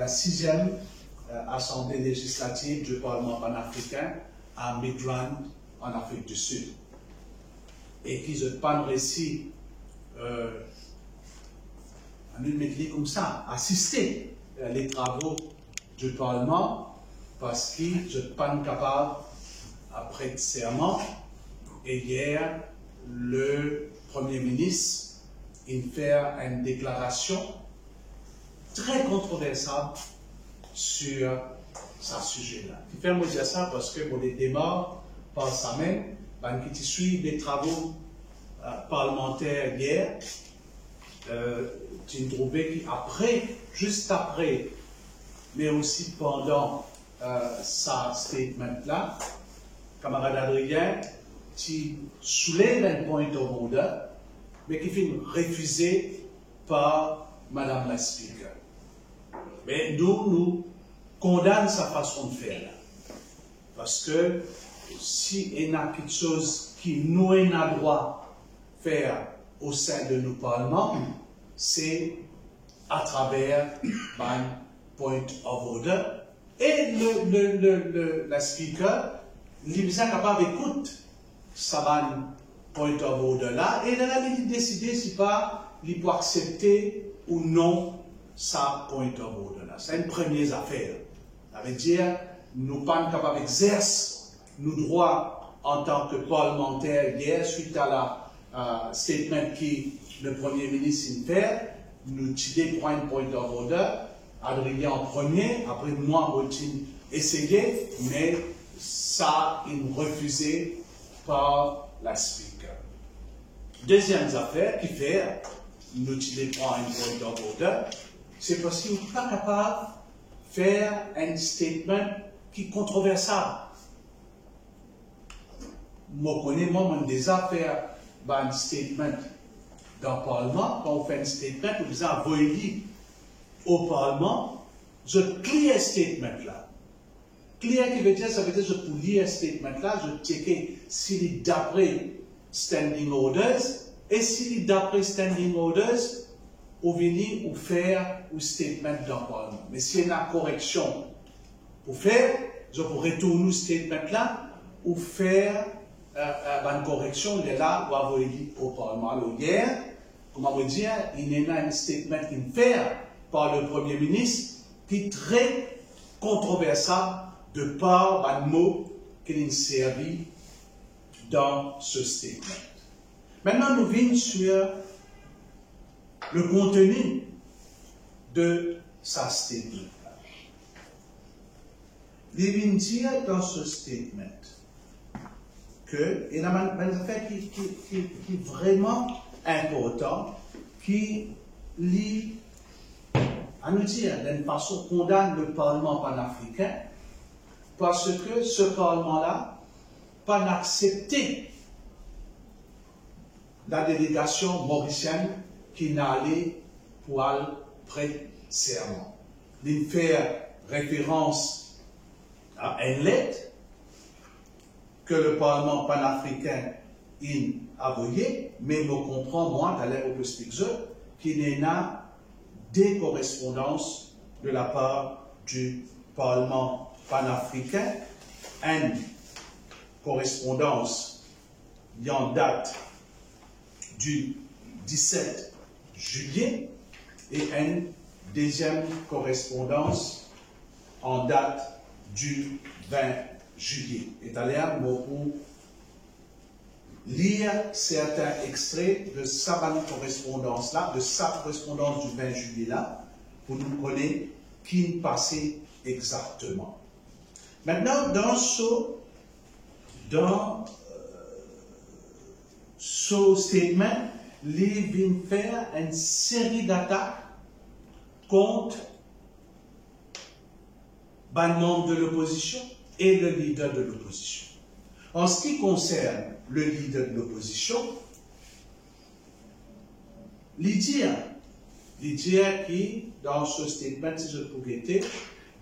la 6e Assemblée législative du Parlement panafricain à Midrand, en Afrique du Sud. Et qui je parle ici, en une méthode comme ça, assister les travaux du Parlement, parce que je ne suis pas capable, après le serment, et hier, le Premier ministre, il fait une déclaration très controversable sur ce sujet-là. Il fait me dire ça parce que mon démarre par semaine, qui suit les travaux parlementaires hier, tu trouvais qu'après, juste après, mais aussi pendant sa statement-là, camarade Adrien, tu soulèves un point au monde, mais qui fait refusé par Madame la Speaker. Mais nous condamnons sa façon de faire. Parce que si il y a quelque chose qui nous a droit de faire au sein de nos parlements, c'est à travers un point of order. Et la speaker, il est capable d'écouter ça point of order là, et là, il décide si pas il peut accepter ou non sa point of order là. C'est une première affaire. Ça veut dire, nous ne sommes pas capables d'exercer nos droits en tant que parlementaires hier, suite à la statement que le Premier ministre fait, nous tirons pour un point of order, Adrien en premier, après moi, j'ai essayé, mais ça, il refusé par la speaker. Deuxième affaire qui fait, nous tirons un point of order, c'est parce qu'il n'est pas capable de faire un statement qui est controversable. Moi, j'ai déjà fait un statement dans le Parlement. Quand on fait un statement, on dit envoyez au Parlement, je clear statement là. Clear qui veut dire, ça veut dire je peux lire un statement là, je checker s'il est d'après standing orders, et s'il est d'après standing orders, on vient ou faire un statement dans le Parlement. Mais s'il y a une correction pour faire, je peux retourner au statement là, ou faire une correction, il est là, ou envoyer au Parlement. Alors hier, comme on va dire, il y a un statement qui est fait par le Premier ministre qui est très controversable de par un mot qu'il a servi dans ce statement. Maintenant, nous venons sur le contenu de sa statement. Il vient dire dans ce statement qu'il y a une affaire qui est vraiment important, qui lie, à nous dire, d'une façon, condamne le Parlement panafricain, parce que ce Parlement-là n'a pas accepté la délégation mauricienne qui n'a allé pour prêter serment. Il fait référence à une lettre que le Parlement panafricain a envoyée, mais me comprend, moi, d'aller au expliquer qu'il y a des correspondances de la part du Parlement panafricain, une correspondance en date du 17 juillet et une deuxième correspondance en date du 20 juillet. Et d'ailleurs, pour lire certains extraits de sa correspondance-là, de sa correspondance du 20 juillet-là, pour nous connaître qui passait exactement. Maintenant, dans ce statement, il vient faire une série d'attaques contre le membre de l'opposition et le leader de l'opposition. En ce qui concerne le leader de l'opposition, il dit que dans ce statement, si je peux guetter,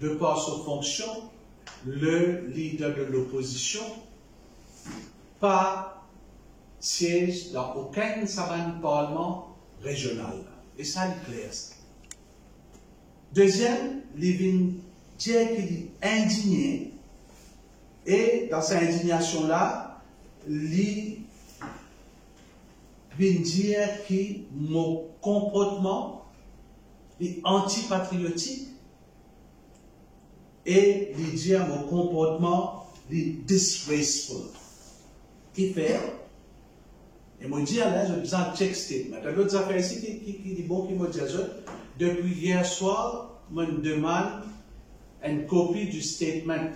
de par sa fonction, le leader de l'opposition pas siège dans aucun parlement régional. Et ça, c'est clair. Deuxième, il vient dire qu'il est indigné. Et dans cette indignation-là, il vient dire que mon comportement est antipatriotique et il dit que mon comportement est disgraceful. Qui fait? Et moi dis là, je besoin de check statement. L'autre affaire ici qui est bon, qui me dit depuis hier soir, je me demande une copie du statement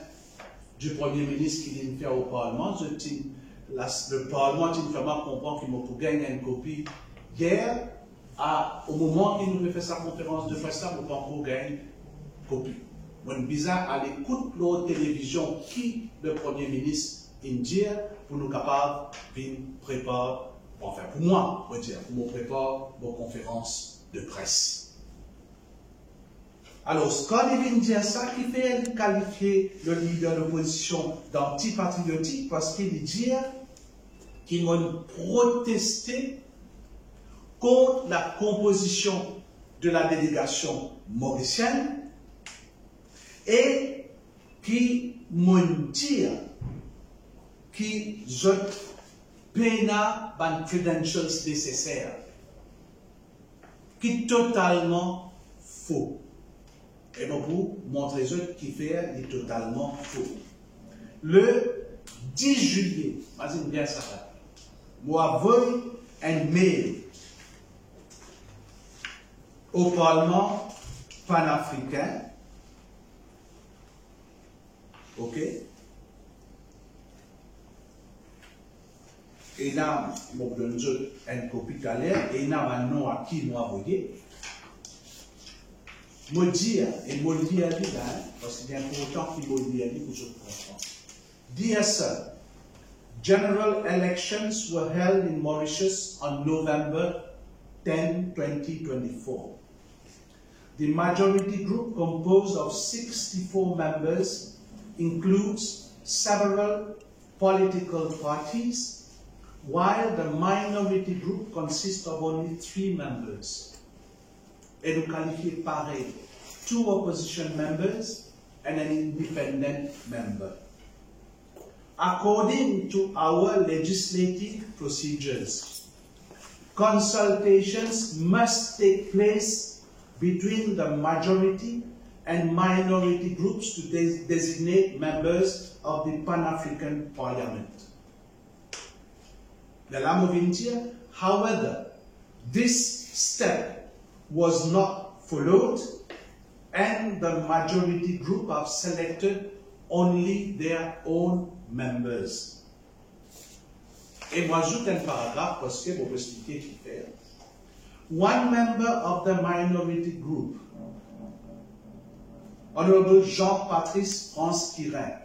du Premier ministre qui vient faire au Parlement. Le Parlement dit vraiment comprendre qu'il m'a pour gagner une copie. Hier, au moment qu'il nous fait sa conférence de presse, là, nous avons gagné une copie. Moi, bizarre à l'écoute de la télévision qui le Premier ministre indien pour nous capables de préparer, enfin pour moi, on va dire, pour me préparer vos conférences de presse. Alors, quand il vient dire ça, qui fait qualifier le leader de l'opposition d'antipatriotique parce qu'il dit qu'ils vont protester contre la composition de la délégation mauricienne et qui vont dire qu'ils ont payé les credentials nécessaires, qui est totalement faux. Et donc, pour montrer ce qui fait est totalement faux. Le 10 juillet, vas-y bien ça va. Moi, envoie un mail au Parlement panafricain. OK? Et là, je vous donne une copie calère, et là, un nom à qui moi envoyé. Je dis, et je le dis à lui, parce qu'il y a important qu'il me dise à lui pour que je comprenne. Dear Sir, general elections were held in Mauritius on November 10, 2024. The majority group, composed of 64 members, includes several political parties, while the minority group consists of only 3 members. Et nous qualifions pareil, 2 opposition members and an independent member. According to our legislative procedures, consultations must take place between the majority and minority groups to designate members of the Pan-African Parliament. However, this step was not followed, and the majority group have selected only their own members. Et moi, j'ajoute un paragraphe parce que vous expliquer qui fait. One member of the minority group, Honorable Jean-Patrice France-Quirin,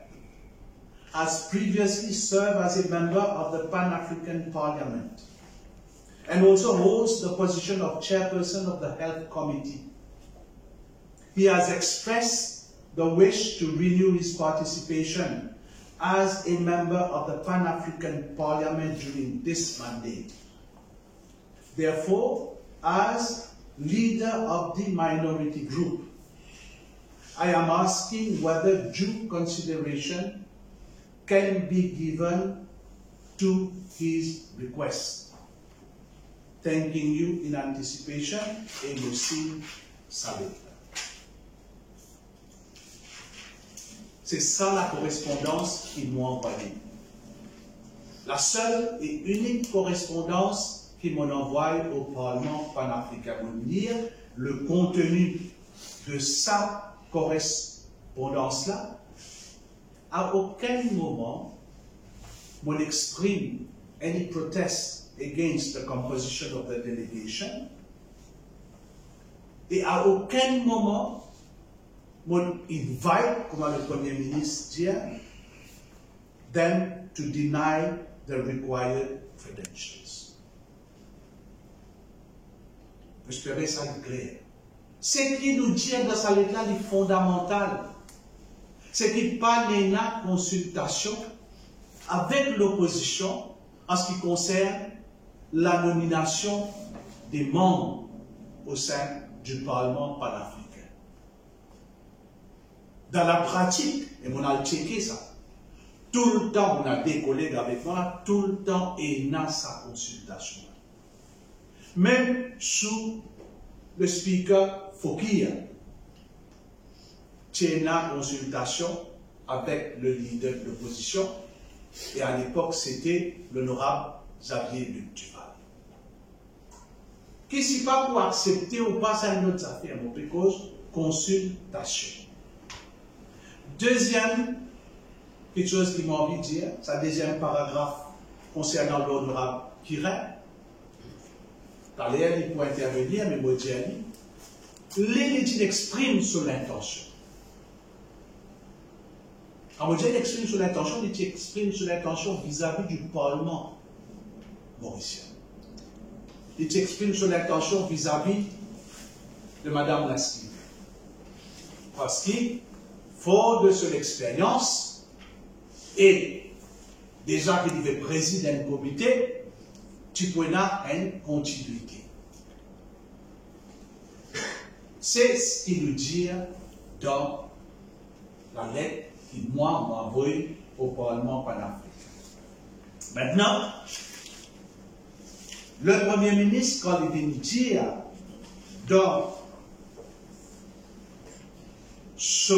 has previously served as a member of the Pan-African Parliament and also holds the position of chairperson of the Health Committee. He has expressed the wish to renew his participation as a member of the Pan-African Parliament during this mandate. Therefore, as leader of the minority group, I am asking whether due consideration can be given to his request. Thanking you in anticipation, et aussi salut. C'est ça la correspondance qu'ils m'ont envoyée. La seule et unique correspondance qu'ils m'ont envoyée au Parlement panafricain. Pour lire le contenu de sa correspondance-là, à aucun moment, on exprime any protest against the composition of the delegation. Et à aucun moment, on invite, comme le Premier ministre dit, them to deny the required credentials. J'espère ça est clair. Ce qui nous dit dans sa lettre là est fondamental. C'est qu'il parle d'une consultation avec l'opposition en ce qui concerne la nomination des membres au sein du Parlement panafricain. dans la pratique, et on a checké ça, tout le temps, on a des collègues avec moi, tout le temps, et il a sa consultation. Même sous le speaker Fokia, il y a une consultation avec le leader de l'opposition, et à l'époque, c'était l'honorable Xavier Luc Duval. Qui n'est pas pour accepter ou pas, c'est une autre affaire, mais cause consultation. Deuxième, quelque chose qui m'a envie de dire, c'est le deuxième paragraphe concernant l'honorable Kirin. D'ailleurs, il peut intervenir, mais moi, il exprime son intention. Quand moi, il exprime son intention, il exprime son intention vis-à-vis du Parlement mauricien. Il exprime son intention vis-à-vis de Mme Nasli. Parce qu'il, fort de son expérience, et déjà qu'il devait présider un comité, tu peux avoir une continuité. C'est ce qu'il nous dit dans la lettre qu'il m'a envoyée au Parlement panafricain. Maintenant, le Premier ministre, quand il vient dire dans ce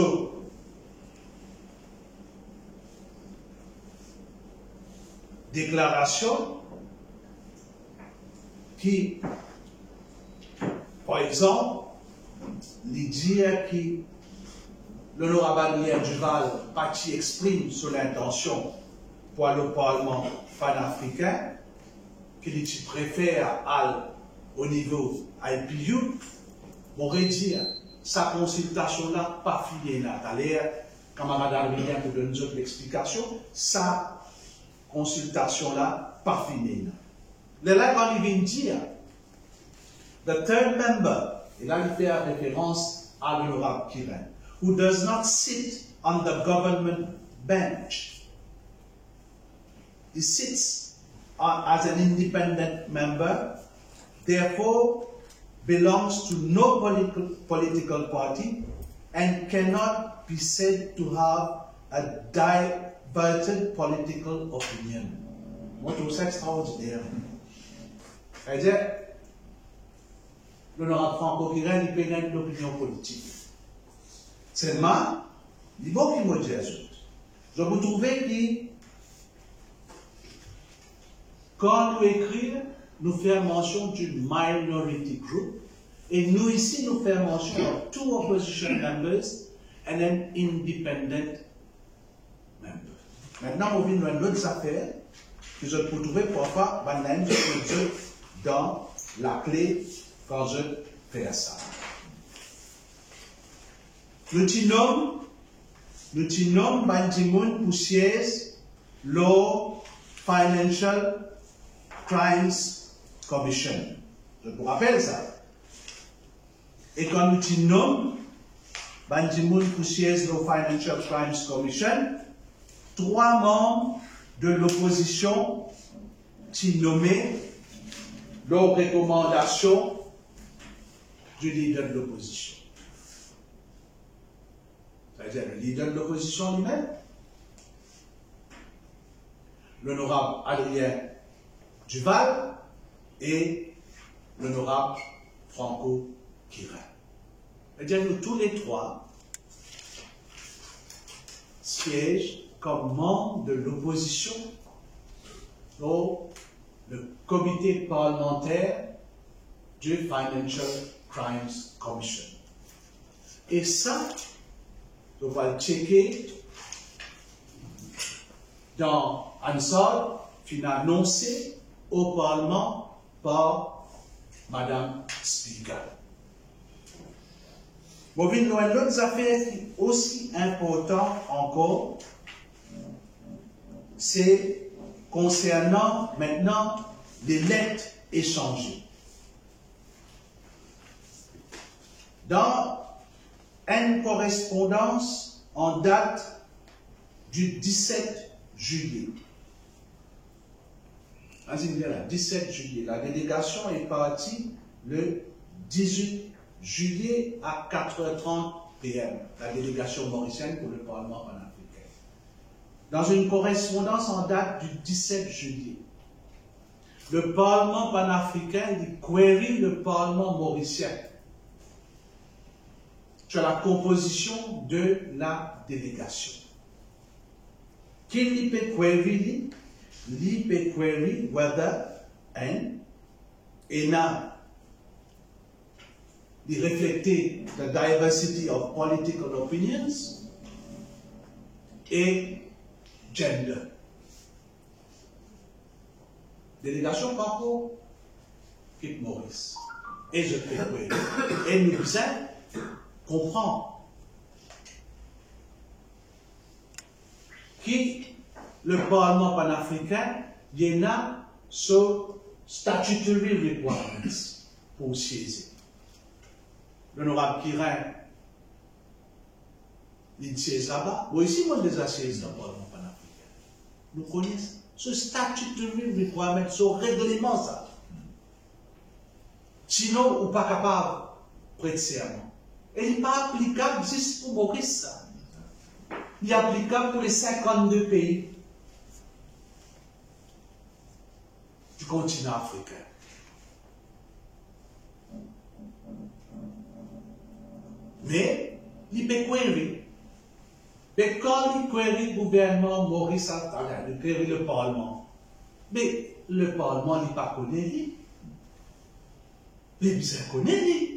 déclaration, qui, par exemple, il dit que l'honorable Adrien Duval, qui exprime son intention pour le Parlement panafricain, qu'il préfère aller au niveau IPU, m'aurait dit, sa consultation-là, pas finie là. D'ailleurs, camarade Adrien pour donner une explication, sa consultation-là, pas finie là. Le là, quand il vient dire, the third member, et là il fait référence à l'honorable Kirin, who does not sit on the government bench. He sits as an independent member, therefore belongs to no political party and cannot be said to have a divergent political opinion. Moi, je trouve ça extraordinaire. C'est-à-dire, l'honorable Franco Kirin, il peut gagner une opinion politique. Seulement, il faut qu'il me dise, je vous trouvais que quand nous écrivons, nous faisons mention d'une minority group, et nous ici, nous faisons mention de two opposition members and an independent member. Maintenant, on vient dans d'autres affaires que je peux trouver parfois dans la clé quand je fais ça. Nous t'innommons Bandimoun pour siège Law Financial Crimes Commission. Je vous rappelle ça. Et quand nous t'innommons Bandimoun pour siège Law Financial Crimes Commission, 3 membres de l'opposition qui nommaient leurs recommandations du leader de l'opposition. C'est-à-dire le leader de l'opposition lui-même, l'honorable Adrien Duval et l'honorable Franco Kirin. C'est-à-dire nous tous les 3 siègent comme membres de l'opposition au le comité parlementaire du Financial Crimes Commission. Et ça, on va le checker dans un sort qui est annoncé au Parlement par Madame Speaker. Bon, il y a d'autres affaires aussi importantes encore, c'est concernant maintenant les lettres échangées. Dans une correspondance en date du 17 juillet, 17 juillet, la délégation est partie le 18 juillet à 4h30 p.m. DM, la délégation mauricienne pour le Parlement panafricain. Dans une correspondance en date du 17 juillet, le Parlement panafricain query le Parlement mauricien sur la composition de la délégation. Qu'il n'y peut query, whether and ena de reflecter the diversity of political opinions et gender. Délégation Papo, Kip Maurice. Et je fais query. Et nous comprend que le Parlement panafricain y a ce statutory requirements pour siéger. L'honorable Kirin, il siège là-bas. Moi aussi, moi déjà siège dans le Parlement panafricain. Nous connaissons ce statutory requirement, ce règlement ça. Sinon, on n'est pas capable de prêter serment. Et il n'est pas applicable juste pour Maurice ça. Il est applicable pour les 52 pays du continent africain. Mais, il peut query. Mais quand il query le gouvernement Maurice Attala, il query le Parlement. Mais le Parlement n'est pas connu. Les bisous connaissent.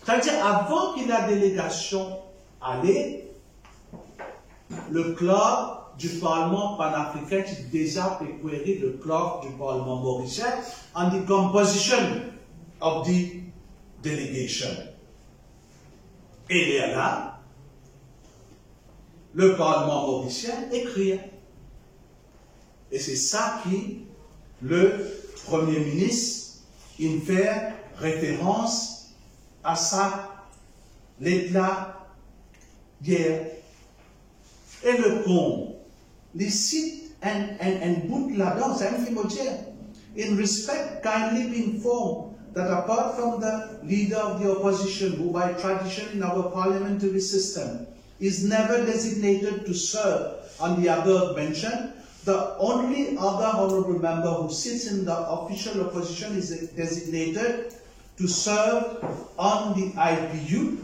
C'est-à-dire, avant que la délégation allait, le club du Parlement panafricain qui déjà query le club du Parlement mauricien on the composition of the delegation. Et là, le Parlement mauricien écrit. Et c'est ça qui, le Premier ministre, il fait référence à ça, l'éclat d'hier. Et le con, les sites and bout là-dedans, c'est un film. In respect, kindly be informed that apart from the leader of the opposition, who by tradition in our parliamentary system is never designated to serve on the above mentioned, the only other honorable member who sits in the official opposition is designated to serve on the IPU,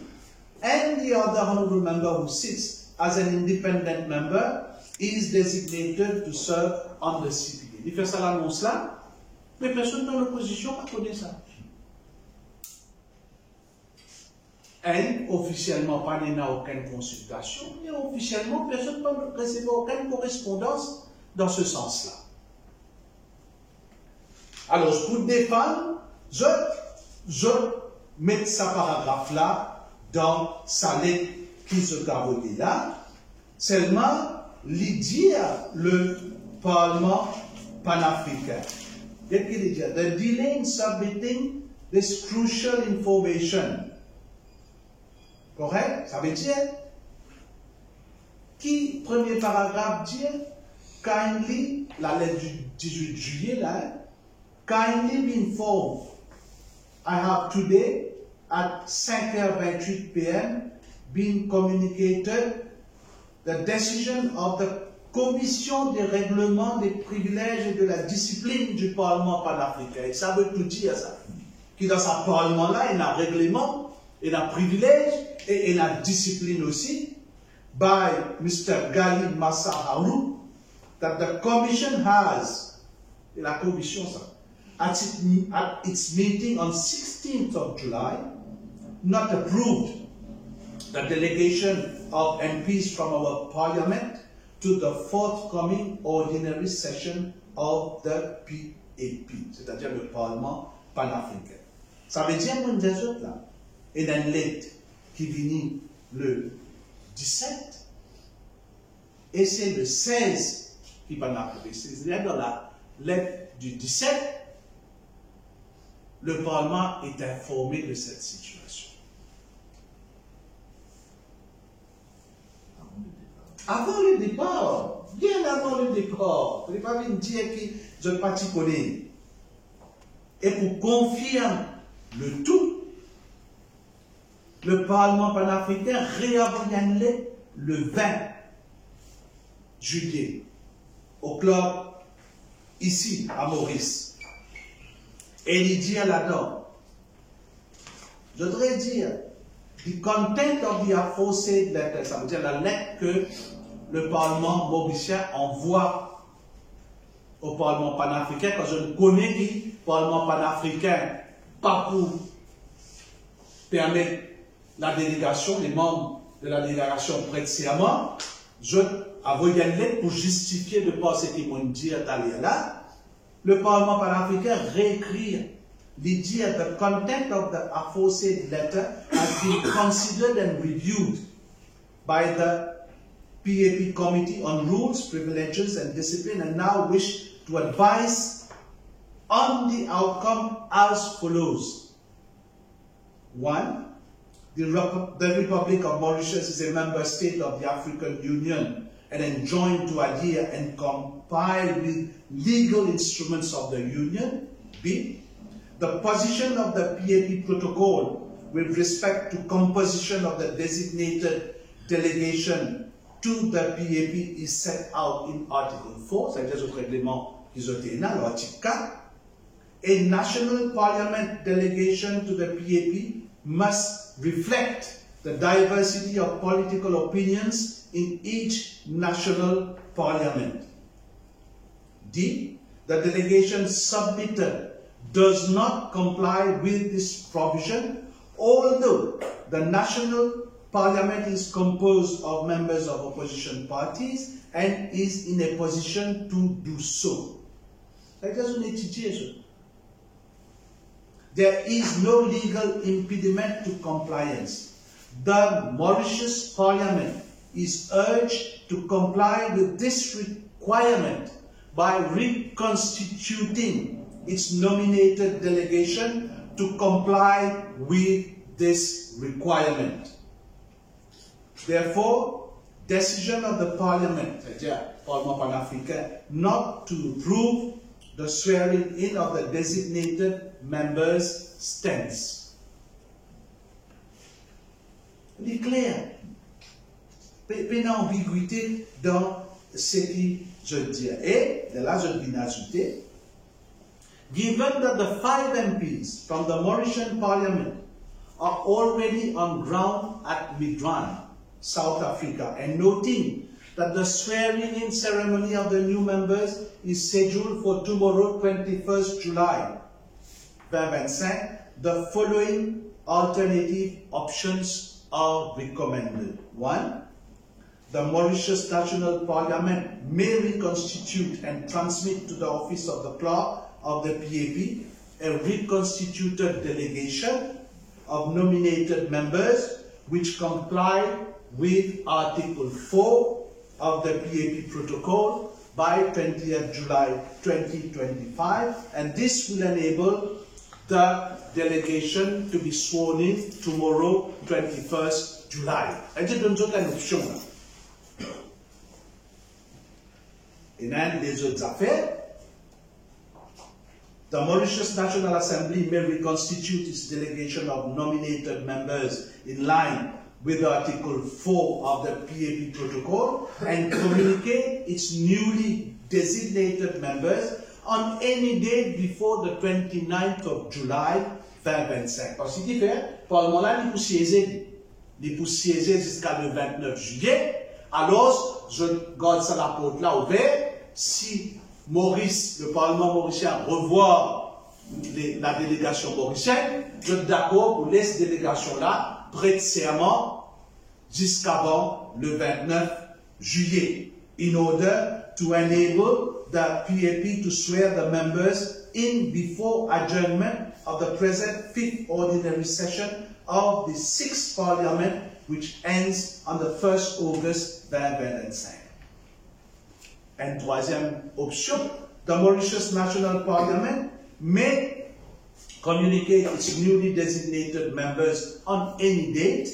and the other honorable member who sits as an independent member is designated to serve on the CPD. Il fait ça l'annonce là, mais personne dans l'opposition ne connaît ça. Et officiellement, pas n'a aucune consultation, et officiellement, personne ne recevait aucune correspondance dans ce sens-là. Alors, pour défendre, je mets ce paragraphe-là dans sa lettre qui se gardait là, seulement l'idée le Parlement panafricain. Qu'est-ce qu'il dit? The delay in submitting this crucial information. Correct? Ça veut dire, qui, premier paragraphe dit, kindly, la lettre du 18 juillet là, kindly be informed. I have today at 5h28 p.m. been communicated the decision of the Commission des règlements des privilèges et de la discipline du Parlement panafricain. Et ça veut tout dire ça. Qui dans ce Parlement-là, il y a un règlement, il y a un privilège et il y a une discipline aussi, by Mr. Gali Massa Harou, that the Commission has, et la Commission ça, at its meeting on 16th of July, not approved the delegation of MPs from our Parliament to the forthcoming ordinary session of the PAP, c'est-à-dire le Parlement panafricain. Ça veut dire que des autres là, et dans une lettre qui finit le 17, et c'est le 16 qui va l'appeler. C'est-à-dire dans la lettre du 17, le Parlement est informé de cette situation. Avant le départ, bien avant le départ, vous n'avez pas vu dire que je ne pas t'y. Et pour confirmer le tout, le Parlement panafricain réorganisé le 20 juillet au club ici à Maurice. Et il dit là-dedans, je voudrais dire, the content of the aforesaid letter, ça veut dire la lettre que le Parlement mauricien envoie au Parlement panafricain, quand je ne connais le Parlement panafricain, pas pour permettre la délégation, les membres de la délégation prêtent serment, je avais une lettre pour justifier de par ce qu'ils m'ont dit là, le Parlement panafricain réécrit. The content of the aforesaid letter has been considered and reviewed by the PAP Committee on Rules, Privileges and Discipline, and now wish to advise on the outcome as follows. 1. The Republic of Mauritius is a member state of the African Union and enjoined to adhere and comply with legal instruments of the Union. B. The position of the PAP protocol with respect to composition of the designated delegation to the PAP is set out in Article 4, c'est-à-dire au règlement isothénal, l'article 4. A national parliament delegation to the PAP must reflect the diversity of political opinions in each national parliament. D. The delegation submitted does not comply with this provision, although the national parliament is composed of members of opposition parties and is in a position to do so. There is no legal impediment to compliance. The Mauritius Parliament is urged to comply with this requirement by reconstituting its nominated delegation to comply with this requirement. Therefore, decision of the Parliament, c'est-à-dire Parlement panafricain, not to approve the swearing in of the designated members stands. Il est clair. Pas d'ambiguïté dans ce que je dis. Et de là, je viens ajouter, given that the 5 MPs from the Mauritian Parliament are already on ground at Midrand, South Africa, and noting that the swearing-in ceremony of the new members is scheduled for tomorrow, 21st July 2025, the following alternative options are recommended. 1. The Mauritius National Parliament may reconstitute and transmit to the office of the clerk of the PAP a reconstituted delegation of nominated members which comply with Article 4 of the PAP Protocol by 20th July 2025, and this will enable the delegation to be sworn in tomorrow, 21st July. I did not une option. Et dans les autres affaires, the Mauritius National Assembly may reconstitute its delegation of nominated members in line with Article 4 of the PAP Protocol and communicate its newly designated members on any date before the 29th of July 2025. Parce qu'il fait, Parlement-là, il peut siéger jusqu'à le 29 juillet, alors je garde ça la porte là ouverte. Si Maurice, le Parlement mauricien, revoit la délégation mauricienne, je suis d'accord pour laisser cette délégation-là prête serment jusqu'avant le 29 juillet, in order to enable the PAP to swear the members in before adjournment of the present 5th ordinary session of the 6th Parliament, which ends on the 1st August 2025. And troisième option, the Mauritius National Parliament may communicate its newly designated members on any date,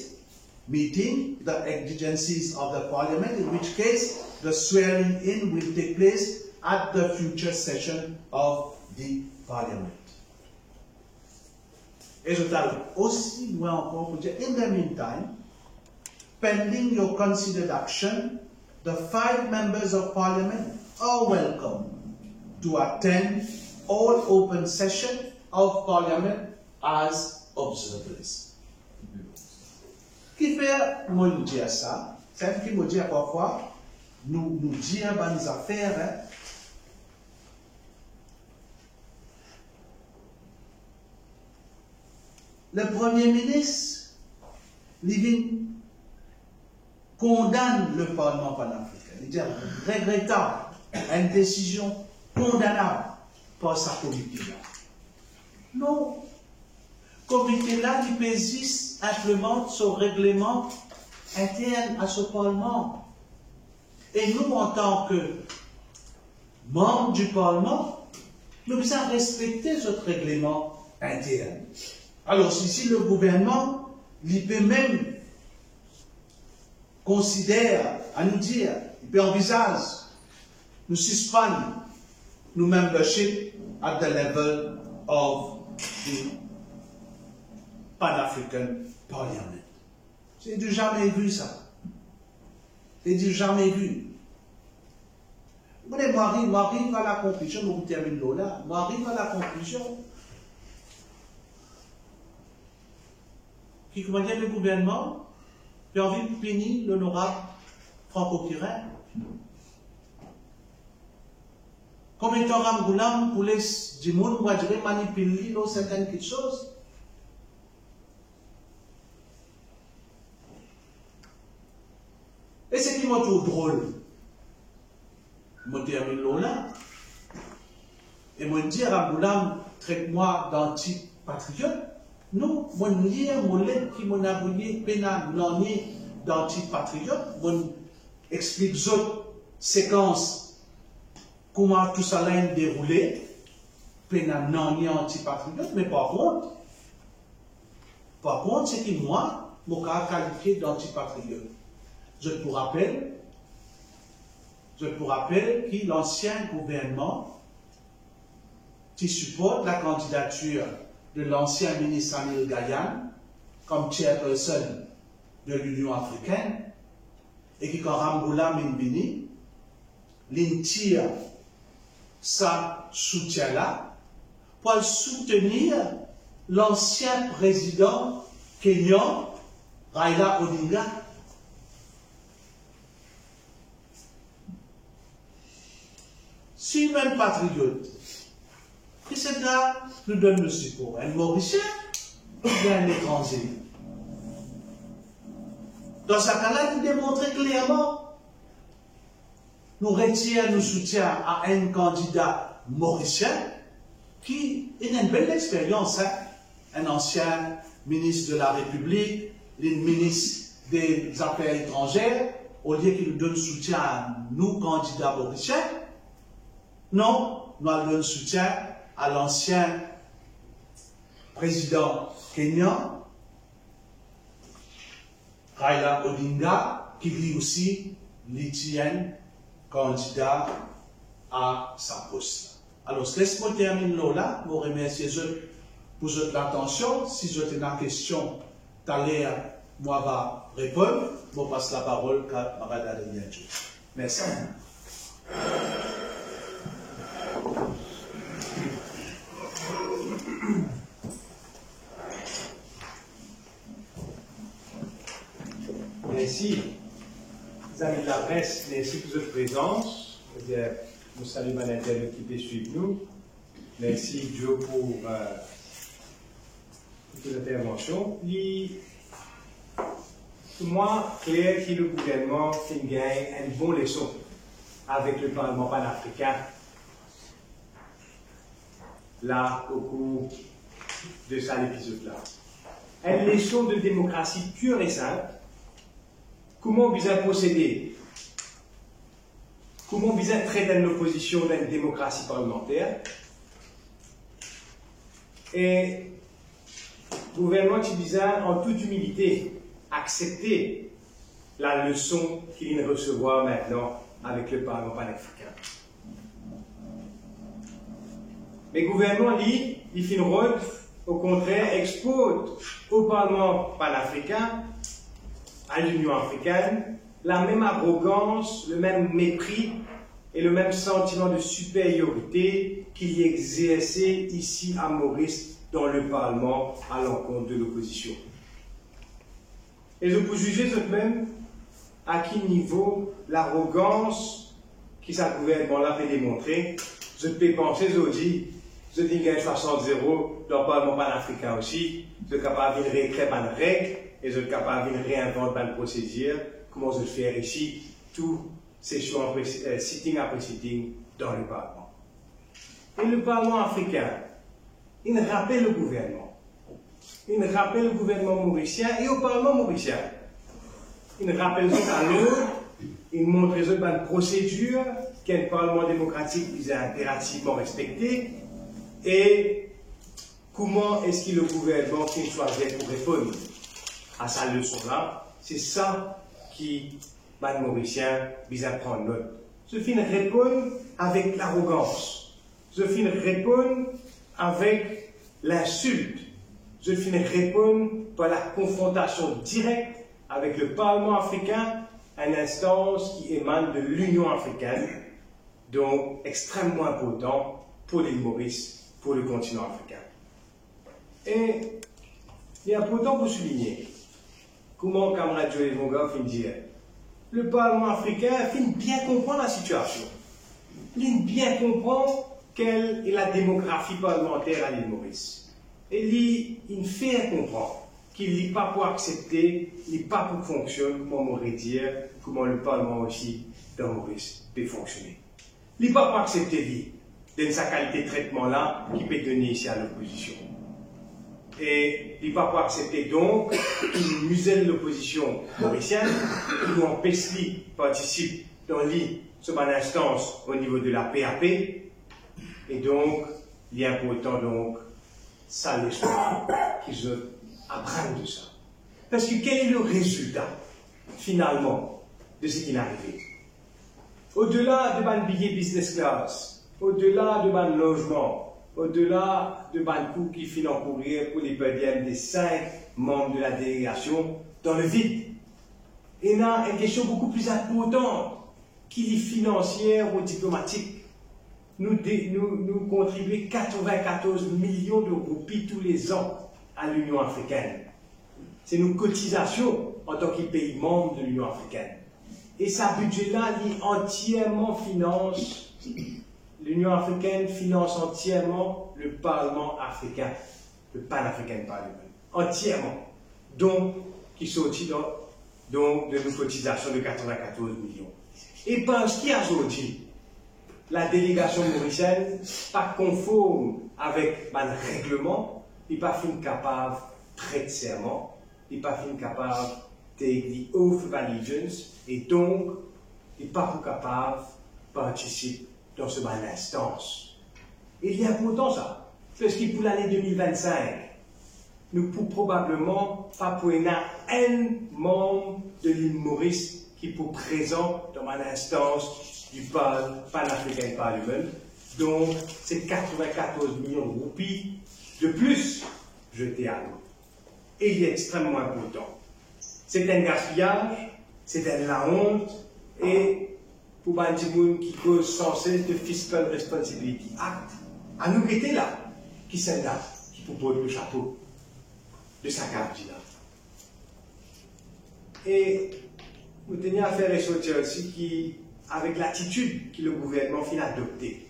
meeting the exigencies of the Parliament, in which case the swearing in will take place at the future session of the Parliament. Et je t'arrive aussi loin encore pour dire, in the meantime, pending your considered action, the 5 members of parliament are welcome to attend all open sessions of parliament as observers. Qui fait moi nous dire ça? C'est qui me dit parfois, nous dire bonnes affaires, hein? Le Premier ministre, Living, condamne le Parlement panafricain. Il dit regrettable, une décision condamnable par sa comité-là. Non. Comité-là, il existe, implémente son règlement interne à ce Parlement. Et nous, en tant que membres du Parlement, nous devons respecter notre règlement interne. Alors, si le gouvernement, il peut même considère, à nous dire, il peut envisager, nous suspendre nos membership at the level of the Pan-African Parliament. J'ai du jamais vu ça. J'ai du jamais vu. Moi, j'arrive à la conclusion, je termine là, moi, j'arrive à la conclusion qui comment dire le gouvernement a envie de punir l'honorable Franco-Kirin. Comme étant Ramgoulam pour les du monde, moi je dirais manipuler certaines petites choses. Et ce qui m'a trouvé drôle, je me termine là, et je dis à Ramgoulam, traite-moi d'anti-patriote. Non, mon lien, mon lettre qui m'a abonné, pénal, l'année d'anti-patriote, mon explique autres séquences, comment tout ça a déroulé, pénal, l'année anti-patriote, mais par contre, c'est que moi, je suis qualifié d'anti-patriote. Je vous rappelle que l'ancien gouvernement qui supporte la candidature de l'ancien ministre Anil Gayane comme chairperson de l'Union africaine et qui, quand Ramgoulam Mbini, l'intire sa soutien-là pour soutenir l'ancien président kenyan Raila Odinga. Si même patriote, qui ce gars nous donne le support? Un Mauricien ou bien un étranger? Dans ce cas-là, il démontre clairement, nous retirons nos soutiens à un candidat mauricien qui a une belle expérience, hein? Un ancien ministre de la République, un ministre des Affaires étrangères, au lieu qu'il nous donne soutien à nous, candidats mauriciens. Non, nous donnons soutien à l'ancien président kenyan, Raila Odinga, qui lui aussi l'Étienne candidat à sa poste. Alors, laisse-moi terminer là, je vous remercie pour votre attention. Si vous avez une question, d'aller, moi, va répondre. Je passe la parole à Mme Adrien. Merci. Merci, les amis de la presse, merci pour votre présence. Nous saluons l'internaute qui peut suivre nous. Merci Joe pour toute l'intervention. Pour moi, clair que le gouvernement fait gagner une bonne leçon avec le Parlement panafricain là au cours de cet épisode-là. Une leçon de démocratie pure et simple. Comment vous avez procédé? Comment vous avez traité l'opposition dans une démocratie parlementaire? Et le gouvernement qui disait en toute humilité accepter la leçon qu'il vient de recevoir maintenant avec le Parlement panafricain. Mais le gouvernement, il fait une route au contraire, exporte au Parlement panafricain, à l'Union africaine, la même arrogance, le même mépris et le même sentiment de supériorité qu'il y exerçait ici à Maurice dans le Parlement à l'encontre de l'opposition. Et je peux juger tout de même à quel niveau l'arrogance qui sa gouvernement-là fait démontrer. Je peux penser aujourd'hui, je dis qu'il y a 60-0 dans le Parlement panafricain aussi, je suis capable de réécrire une règle et je suis capable de réinventer une procédure, comment je le fais ici, tout session sitting après sitting dans le Parlement. Et le Parlement africain, il rappelle le gouvernement. Il rappelle le gouvernement mauricien et au Parlement mauricien. Il rappelle à l'autre, il montre une procédure qu'un Parlement démocratique vise à impérativement respecter et comment est-ce que le gouvernement qui soit fait pour répondre à sa leçon-là. C'est ça qui, les Mauriciens, vise à prendre note. Je finis répondre avec l'arrogance. Je finis répondre avec l'insulte. Je finis répondre par la confrontation directe avec le Parlement africain, une instance qui émane de l'Union africaine, donc extrêmement important pour l'île Maurice, pour le continent africain. Et il est important pour souligner comment camarade Joël Vonga finit dire le Parlement africain finit bien comprendre la situation. Il bien comprend quelle est la démographie parlementaire à l'île Maurice. Et il fait comprendre qu'il n'est pas pour accepter, il n'est pas pour fonctionner, comment on pourrait dire, comment le Parlement aussi dans Maurice peut fonctionner. Il n'est pas pour accepter, dans sa qualité de traitement-là, qui peut donner ici à l'opposition. Et il ne va pas accepter donc qu'il muselle l'opposition mauricienne, qu'il empêche de participer dans cette instance au niveau de la PAP. Et donc, il est important donc, ça l'espoir qu'ils apprennent de ça. Parce que quel est le résultat, finalement, de ce qui est arrivé? Au-delà de mon billet business class, au-delà de mon logement, au-delà de Bankou qui finit en courir pour les podiums des 5 membres de la délégation dans le vide. Il y a une question beaucoup plus importante qui est financière ou diplomatique. Nous contribuons 94 millions de roupies tous les ans à l'Union africaine. C'est nos cotisations en tant que pays membre de l'Union africaine. Et ce budget-là, il entièrement finance. L'Union africaine finance entièrement le Parlement africain, le Pan-African Parliament, entièrement. Donc, qui sortit de nos cotisations de 94 millions. Et parce qu'il y a aujourd'hui, la délégation mauricienne, pas conforme avec le règlement, n'est pas fin capable de prêter serment, n'est pas fin capable de the oath of allegiance, et donc, n'est pas capable de participer dans ce belle instance. Et il est important ça, parce que pour l'année 2025, nous pouvons probablement pas pour un membre de l'île Maurice qui est présent dans l'instance du Pan-African Parliament. Donc, c'est 94 millions de roupies de plus jetés à l'eau. Et il est extrêmement important. C'est un gaspillage, c'est la honte, et pour Bandimoun qui cause sans cesse de Fiscal Responsibility Act, à nous qui étions là, qui sont là, qui propose le chapeau de sa candidat. Et nous tenions à faire ressortir aussi qui, avec l'attitude que le gouvernement finit adopter,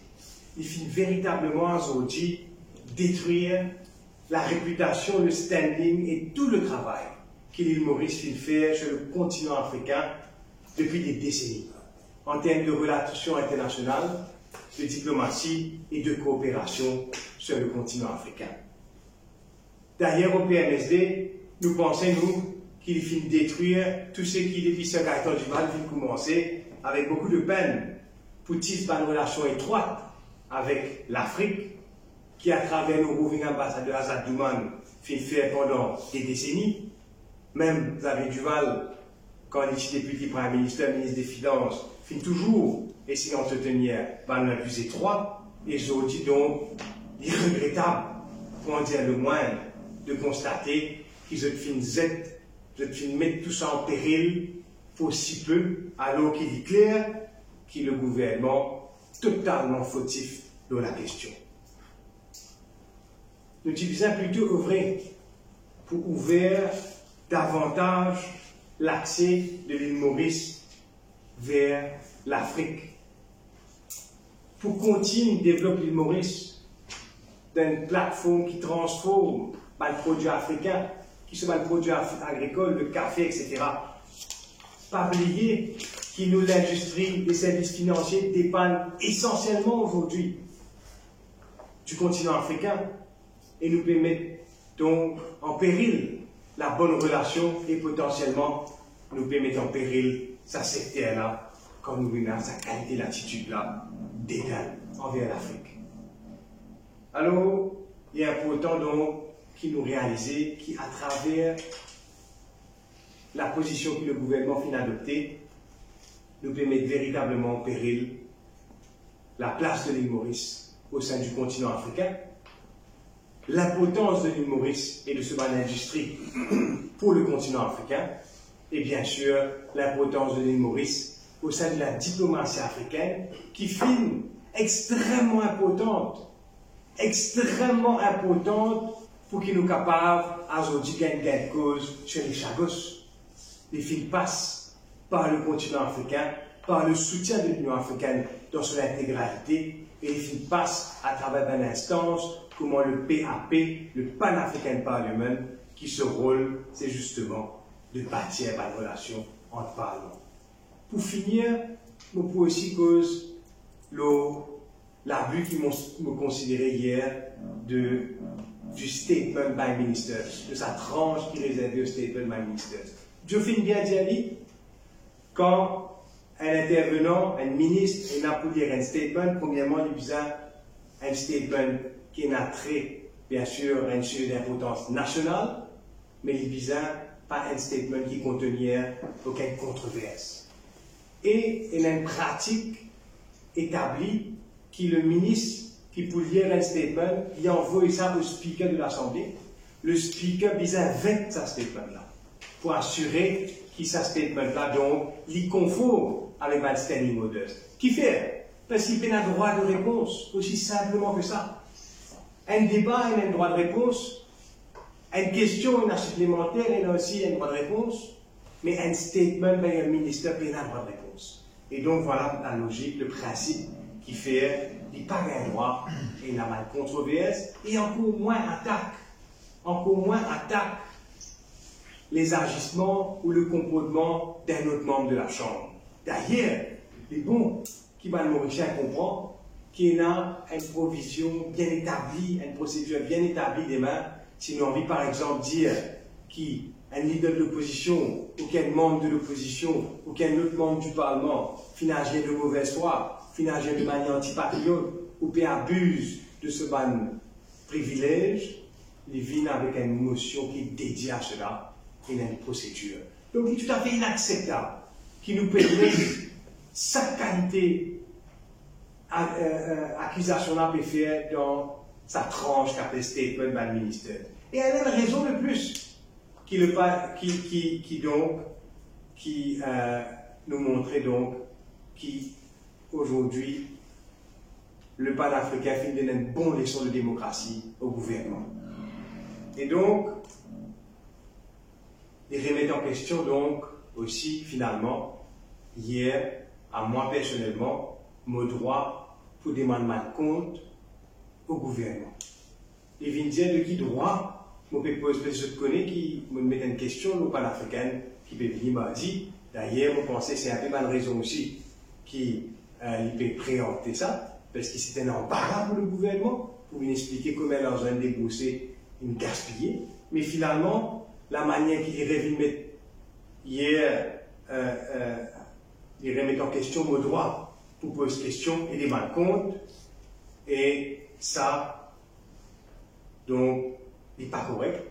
il finit véritablement aujourd'hui détruire la réputation, le standing et tout le travail que l'île Maurice finit faire sur le continent africain depuis des décennies, en termes de relations internationales, de diplomatie et de coopération sur le continent africain. D'ailleurs, au PMSD, nous pensons, nous, qu'il finit détruire tout ce qui, depuis ce carton du mal, finit commencer avec beaucoup de peine pour tisser une relation étroite avec l'Afrique, qui, à travers nos roving ambassadeurs Azad Douman, finit faire pendant des décennies. Même Xavier Duval, quand il est député Premier ministre, ministre des Finances, finit toujours essayer d'entretenir un lien plus étroit. Et je dis donc, il est regrettable pour en dire le moindre, de constater qu'ils ont fin mettre tout ça en péril pour si peu, alors qu'il est clair qu'il est le gouvernement totalement fautif dans la question. Nous devons plutôt œuvrer pour ouvrir davantage l'accès de l'île Maurice vers l'Afrique. Pour continuer de développer l'île Maurice d'une plateforme qui transforme les produits africains, qui sont les produits agricoles, le café, etc. Pas oublier que nous, l'industrie des services financiers, dépendent essentiellement aujourd'hui du continent africain et nous permettent donc en péril la bonne relation et potentiellement nous permettent en péril sa secteur-là quand nous venons sa qualité d'attitude-là dédain envers l'Afrique. Alors, il est important donc qu'il nous réalise qu'à travers la position que le gouvernement finit d'adopter, nous permet véritablement en péril la place de l'île Maurice au sein du continent africain, l'importance de l'île Maurice et de ce ban d'industrie pour le continent africain, et bien sûr l'importance de l'île Maurice au sein de la diplomatie africaine, qui finit extrêmement importante pour qu'il nous capable à aujourd'hui gagner gain de cause chez les Chagos. Les films passent par le continent africain, par le soutien de l'Union africaine dans son intégralité, et les films passent à travers une instance comment le PAP, le Pan-African Parliament, qui ce rôle, c'est justement de bâtir une relation entre parlements. Pour finir, on peut aussi cause l'abus qu'ils m'ont considéré hier du statement by ministers, de sa tranche qui est réservée au statement by ministers. Je finis bien dire quand un intervenant, un ministre, il n'a pas dire un statement, premièrement, il besoin un statement qui n'a trait, bien sûr, à une sujet d'importance nationale, mais il besoin pas un statement qui contenait aucune controverse. Et il y a une pratique établie qui le ministre, qui pour lire un statement, il envoie ça au speaker de l'Assemblée. Le speaker besoin vête ce statement-là, pour assurer qu'il ce statement-là, donc, il conforme avec le standing orders. Qui fait? Parce qu'il a un droit de réponse, aussi simplement que ça. Un débat, il a un droit de réponse. Une question, il a supplémentaire, il a aussi un droit de réponse. Mais un statement, ben, le ministère, il a un droit de réponse. Et donc, voilà la logique, le principe qui fait, il n'a pas un droit, et il n'a pas de controverse, et encore moins attaque les agissements ou le comportement d'un autre membre de la Chambre. D'ailleurs, les bons qui va le Mauricien comprendre qu'il y a une provision bien établie, une procédure bien établie des mains. Si nous avons envie, par exemple, dire qu'un leader de l'opposition, ou qu'un membre de l'opposition, ou qu'un autre membre du Parlement finagé de mauvaise foi, finagé de manière antipatriote, ou puis abuse de ce ban privilège, il vient avec une motion qui est dédiée à cela, et une procédure. Donc, il est tout à fait inacceptable qui nous permet sa qualité accusation à faire dans sa tranche qu'a fait statement par le ministère. Et elle a une raison de plus qui nous montrait donc qu'aujourd'hui le pan-africain fait une bonne leçon de démocratie au gouvernement. Et donc, il remet en question donc aussi finalement hier, à moi personnellement, mon droit pour demander ma compte au gouvernement. Il vient dire de qui droit, je peux poser, parce que je connais qui me met une question, le pan-africain, qui peut venir m'a dit, d'ailleurs, je pense que c'est un peu mal raison aussi, qui peut préempter ça, parce que c'était un embarras pour le gouvernement, pour lui expliquer comment l'argent est déboursé, il gaspillé, mais finalement, la manière qu'il revient mettre hier, il remet en question mon droit pour poser question et des compte. Et ça, donc, n'est pas correct.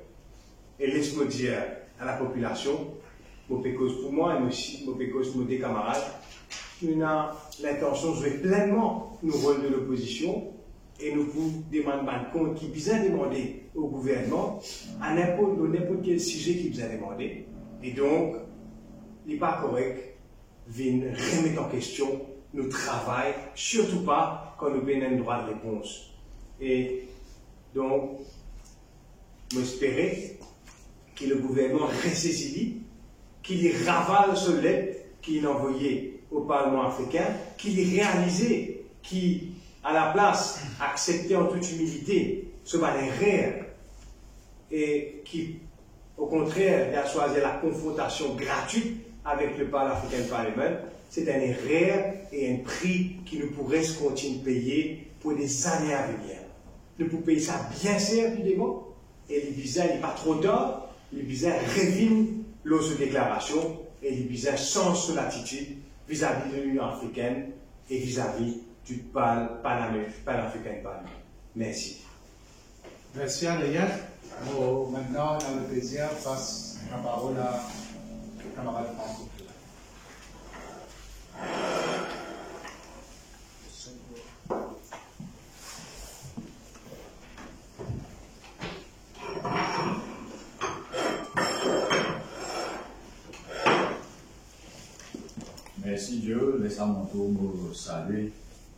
Et laisse-moi dire à la population, mon pécose pour moi et aussi mon pécose pour mes camarades, on a l'intention de jouer pleinement le rôle de l'opposition et nous pouvons demander compte qui besoin demander au gouvernement à n'importe quel sujet qui besoin demander. Et donc, il n'est pas correct de remettre en question notre travail, surtout pas quand nous avons un droit de réponse. Et donc, j'espère que le gouvernement ressaisisse, qu'il ravale ce lettre qu'il a envoyé au Parlement africain, qu'il réalisé, qu'il, à la place, acceptait en toute humilité ce erreur et qui, au contraire, a choisi la confrontation gratuite avec le Parlement africain Parlement. C'est un erreur et un prix qui nous pourrait se continuer de payer pour des années à venir. Nous pouvons payer ça bien sérieusement et les visas n'est pas trop tard, les visas reviennent l'autre déclaration et les visas changent son attitude vis-à-vis de l'Union africaine et vis-à-vis du Pan-Africain Parlement. Merci. Merci Adrien. Maintenant, on a le plaisir de passer la parole à le camarade Franco. Merci Dieu, laisse à mon tour me saluer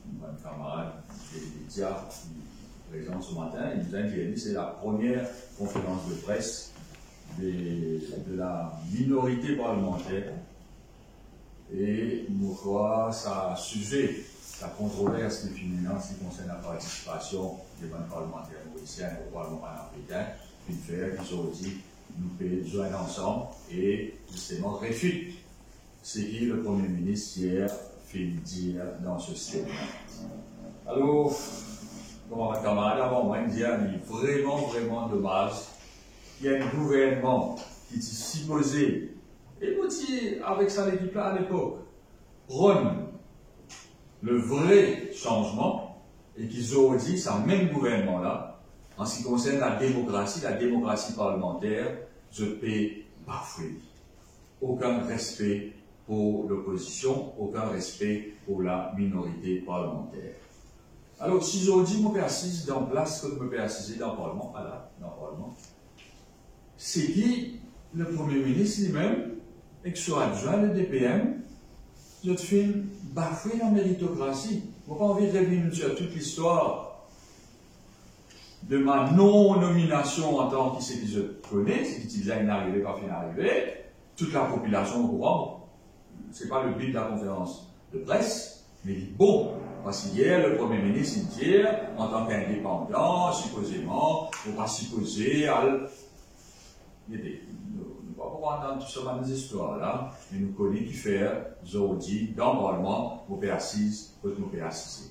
mon camarade des médias qui est présent ce matin. Il nous a dit que c'est la première conférence de presse de la minorité parlementaire. Et nous crois ça a sujet la controverse définitivement en ce qui concerne la participation des parlementaires mauriciens au Parlement panafricain, une faire qui sont dit nous pouvons joindre ensemble et justement réfute ce que le Premier ministre hier fait dire dans ce statement. Alors, comme un camarade avant moi, il dit vraiment dommage qu'il y ait un gouvernement qui est supposé, et nous dit avec sa équipe-là à l'époque, prône le vrai changement et qu'ils ont dit, ce même gouvernement-là, en ce qui concerne la démocratie parlementaire, je peux bafouer. Aucun respect pour l'opposition, aucun respect pour la minorité parlementaire. Alors, si je dis, je me persiste dans place que je me persiste dans le Parlement, voilà, dans le Parlement, c'est qui, le Premier ministre lui-même, et que soit adjoint, le DPM, je te fais bafouer la méritocratie. Je n'ai pas envie de revenir sur toute l'histoire de ma non-nomination en tant que ce que je connais, ce qui est arrivé, pas fin arrivé, toute la population au courant. Ce n'est pas le but de la conférence de presse, mais il dit bon, parce qu'hier, le Premier ministre dit, en tant qu'indépendant, supposément, on va supposer à... Nous ne pouvons pas entendre tout ça dans les histoires-là, mais nous connaissons qui faire, aujourd'hui, dans le Parlement, nous pouvons assiser, nous pouvons assiser.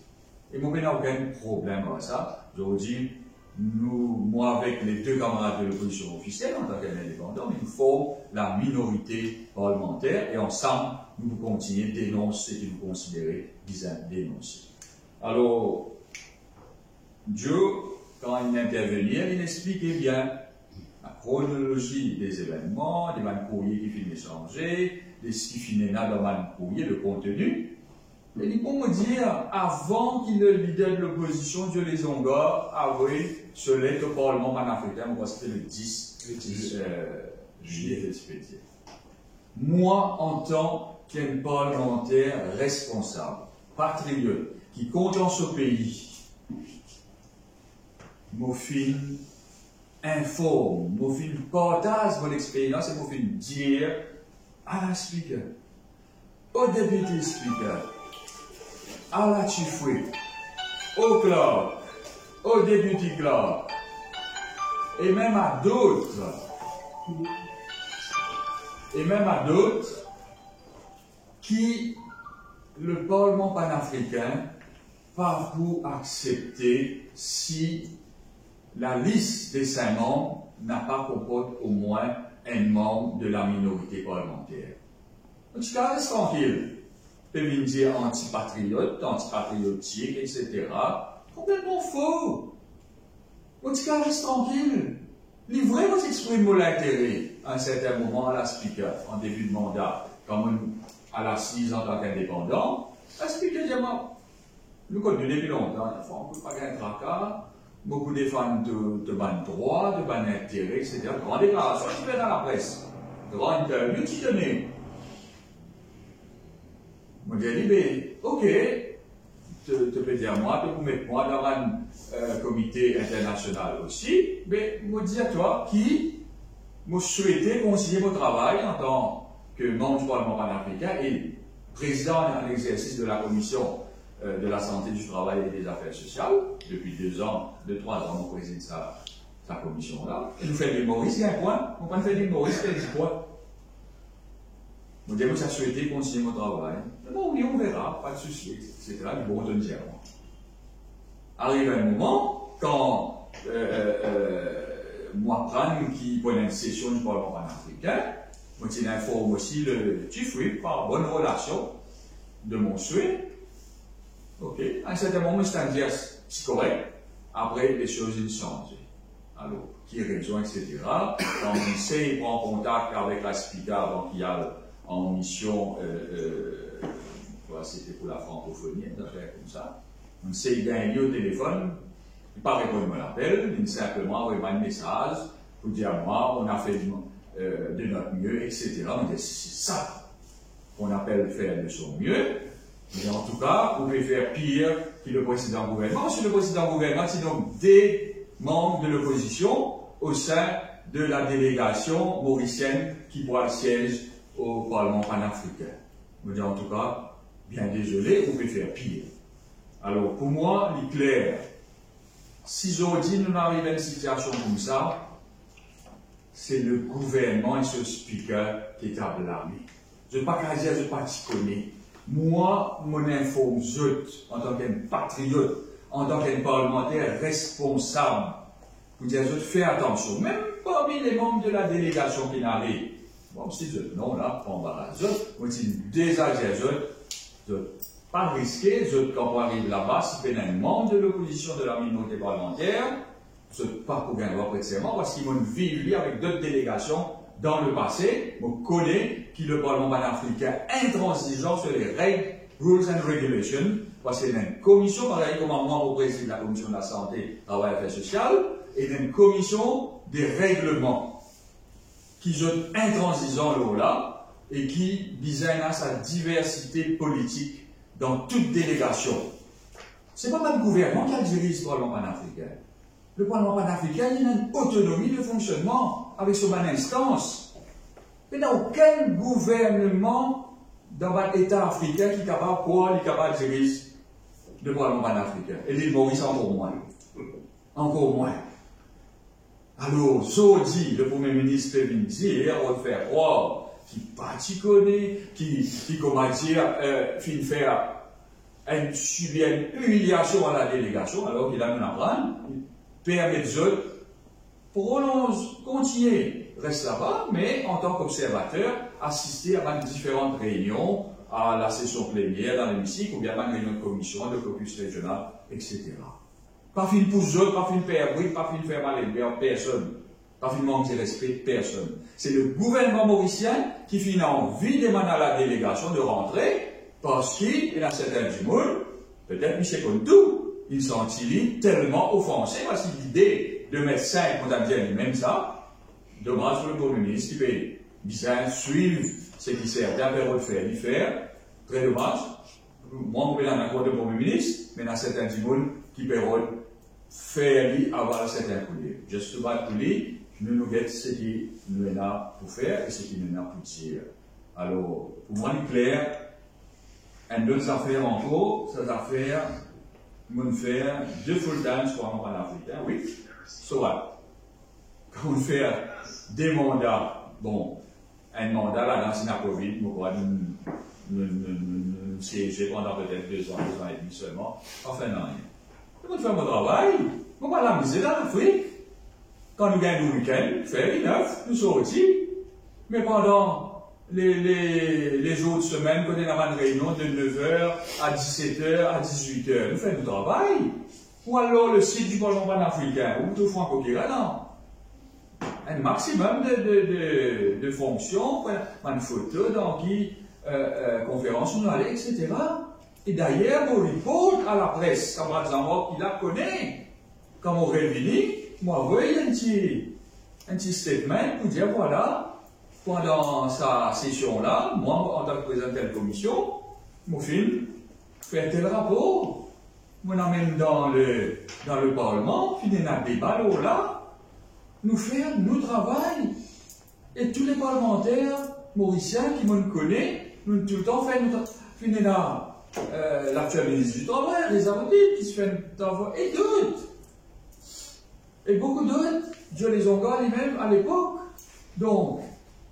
Et nous n'avons aucun problème avec ça. Aujourd'hui, moi, avec les deux camarades de l'opposition officielle, en tant qu'indépendants, nous formons la minorité parlementaire et ensemble, nous continuons à dénoncer ce que nous considérons bizarre dénoncer. Alors, Dieu, quand il intervenait, il expliquait bien la chronologie des événements, des courriers qui finissent changer, des ce qui finissent dans le courrier, le contenu. Et il peut me dire, avant qu'il le leader de l'opposition, Dieu les Ongas, avait ce lettre au Parlement panafricain, moi c'était le 10 juillet respecté. Moi, en tant qu'un parlementaire responsable, patriote, qui compte en ce pays, mon film informe, mon film partage mon expérience et mon film dire à la speaker, au député speaker, à la chifouée, au clerc, au député clerc, et même à d'autres, qui le Parlement panafricain pas pour accepter si la liste des 5 membres n'a pas comporte au moins un membre de la minorité parlementaire. En tout cas, reste tranquille. Peut venir dire antipatriote, antipatriotique, etc. Complètement faux. En tout cas, reste tranquille. Livrez votre exprimer l'intérêt à un certain moment à la speaker, en début de mandat, comme à l'assise en tant qu'indépendant. La speaker dit, moi, nous connaissons depuis longtemps, on ne peut pas gagner un tracas, beaucoup de fans de ban droit, de ban intérêt, etc. Grande déclaration qui fait dans la presse, grande interview qui tenait. Moi, j'ai dit, mais, ok, tu peux dire moi, tu peux mettre moi dans un comité international aussi, mais moi, dis à toi qui m'a souhaité concilier mon travail en tant que membre du Parlement panafricain et président en exercice de la commission de la santé, du travail et des affaires sociales. Depuis 2 ans, 2-3 ans, on préside sa commission-là. Et nous faisons des Maurice, il y a un point. On peut faire des Maurice, il y a 10 points. Mon Dieu, ça a souhaité continuer mon travail. Bon, oui, on verra, pas de souci, etc. Du bon de dire. Arrive un moment, quand moi, prendre qui prenait une session du Parlement panafricain, moi, je informe aussi le chief whip par bonne relation de mon souhait. Ok, à un certain moment, c'est correct. Après, les choses ont changé. Alors, qui raison, etc. Quand on sait, il prend contact avec la SPICA, avant qu'il y a en mission, c'était pour la francophonie, une affaire comme ça. On sait, il gagne au téléphone, il ne pas répondre à l'appel, il simplement envoie un message pour dire à moi, on a fait de notre mieux, etc. On dit, c'est ça qu'on appelle faire de son mieux. Mais en tout cas, vous pouvez faire pire que le précédent gouvernement. Si le précédent gouvernement, c'est donc des membres de l'opposition au sein de la délégation mauricienne qui prend le siège au Parlement panafricain. Je dis en tout cas, bien désolé, vous pouvez faire pire. Alors, pour moi, il est clair, si aujourd'hui nous arrivons à une situation comme ça, c'est le gouvernement et ce speaker qui est à blâmer. Je ne vais pas dire, je ne vais pas t'y connaître. Moi, mon informe, en tant qu'un patriote, en tant qu'un parlementaire responsable, pour dire, je fais attention, même parmi les membres de la délégation qui n'arrivent. Bon, si je non, là, pas embarrassé, moi, je désagère, je pas risquer, quand on arrive là-bas, si c'est un membre de l'opposition de la minorité parlementaire, je ne pas pour gagner précisément, parce qu'ils vont vivre avec d'autres délégations dans le passé, on connaît que le Parlement panafricain intransigeant sur les règles, rules and regulations, parce qu'il y a une commission, pareil comme moi, au président de la commission de la santé, travail et affaires sociales, et une commission des règlements qui sont intransigeants là et qui désignent à sa diversité politique dans toute délégation. Ce n'est pas le gouvernement qui a dirigé le Parlement panafricain. Le Parlement panafricain, il a une autonomie de fonctionnement avec son instance. Mais il n'y a aucun gouvernement dans un État africain qui est capable de diriger le Parlement panafricain. Et l'île Maurice encore moins. Encore moins. Alors, Zodi, le Premier ministre Pévin dire, on va faire croire qu'il pas connaît, qui comment dire, fin faire subir une humiliation à la délégation, alors qu'il a un apprendre, permet de prolonge, continuer, reste là-bas, mais en tant qu'observateur, assister à différentes réunions, à la session plénière dans l'hémicycle, ou bien à une réunion de commission, de caucus régional, etc. Pas fin pour eux, pas fin faire bruit, pas fin faire mal à personne. Pas fin manquer de respect, personne. C'est le gouvernement mauricien qui finit envie de demander à la délégation de rentrer parce qu'il a certains du monde, peut-être M. Kontou, il s'en-tire tellement offensé parce que l'idée de mettre 5 condamnés même ça, dommage pour le Premier ministre qui peut bien suivre ce qui certains peuvent faire, lui faire, très dommage. Moi, on peut en accord de Premier ministre, mais il y a certains du monde qui peuvent faire lui avoir certains coulées. Juste pour lui, nous nous guettons ce qui nous a pour faire et ce qui nous a pour dire. Alors, pour moi, il est clair, une d'autres affaires encore, cette affaire, nous faire 2 full-time sur un panafricain, oui, soit. Quand on fait des mandats, bon, un mandat là, dans la Covid, nous pourrons nous siéger pendant peut-être 2 ans et demi seulement, enfin, non, rien. Nous faisons mon travail, nous allons l'amuser dans l'Afrique. Quand nous gagnons le week-end, faire les 9, nous sortons. Mais pendant les autres semaines, quand on a une réunion de 9h à 17h à 18h, nous faisons du travail. Ou alors le site du Parlement panafricain, ou tout franco-kira, non. Un maximum de fonctions, une photo, dans qui conférence on allait, etc. Et d'ailleurs, mon report à la presse, camarade Zamok, il la connaît. Quand on revient, moi, voyez un petit statement pour dire, voilà, pendant sa session-là, moi, en tant que président de la commission, mon film, fait tel rapport, on amène dans le Parlement, puis il y a un débat là, nous faisons, nous travaillons. Et tous les parlementaires mauriciens qui me connaissent, nous tout le temps faisons l'actuel ministre du Travail, les avocats qui se font travail, et d'autres. Et beaucoup d'autres, Dieu les engage même à l'époque. Donc,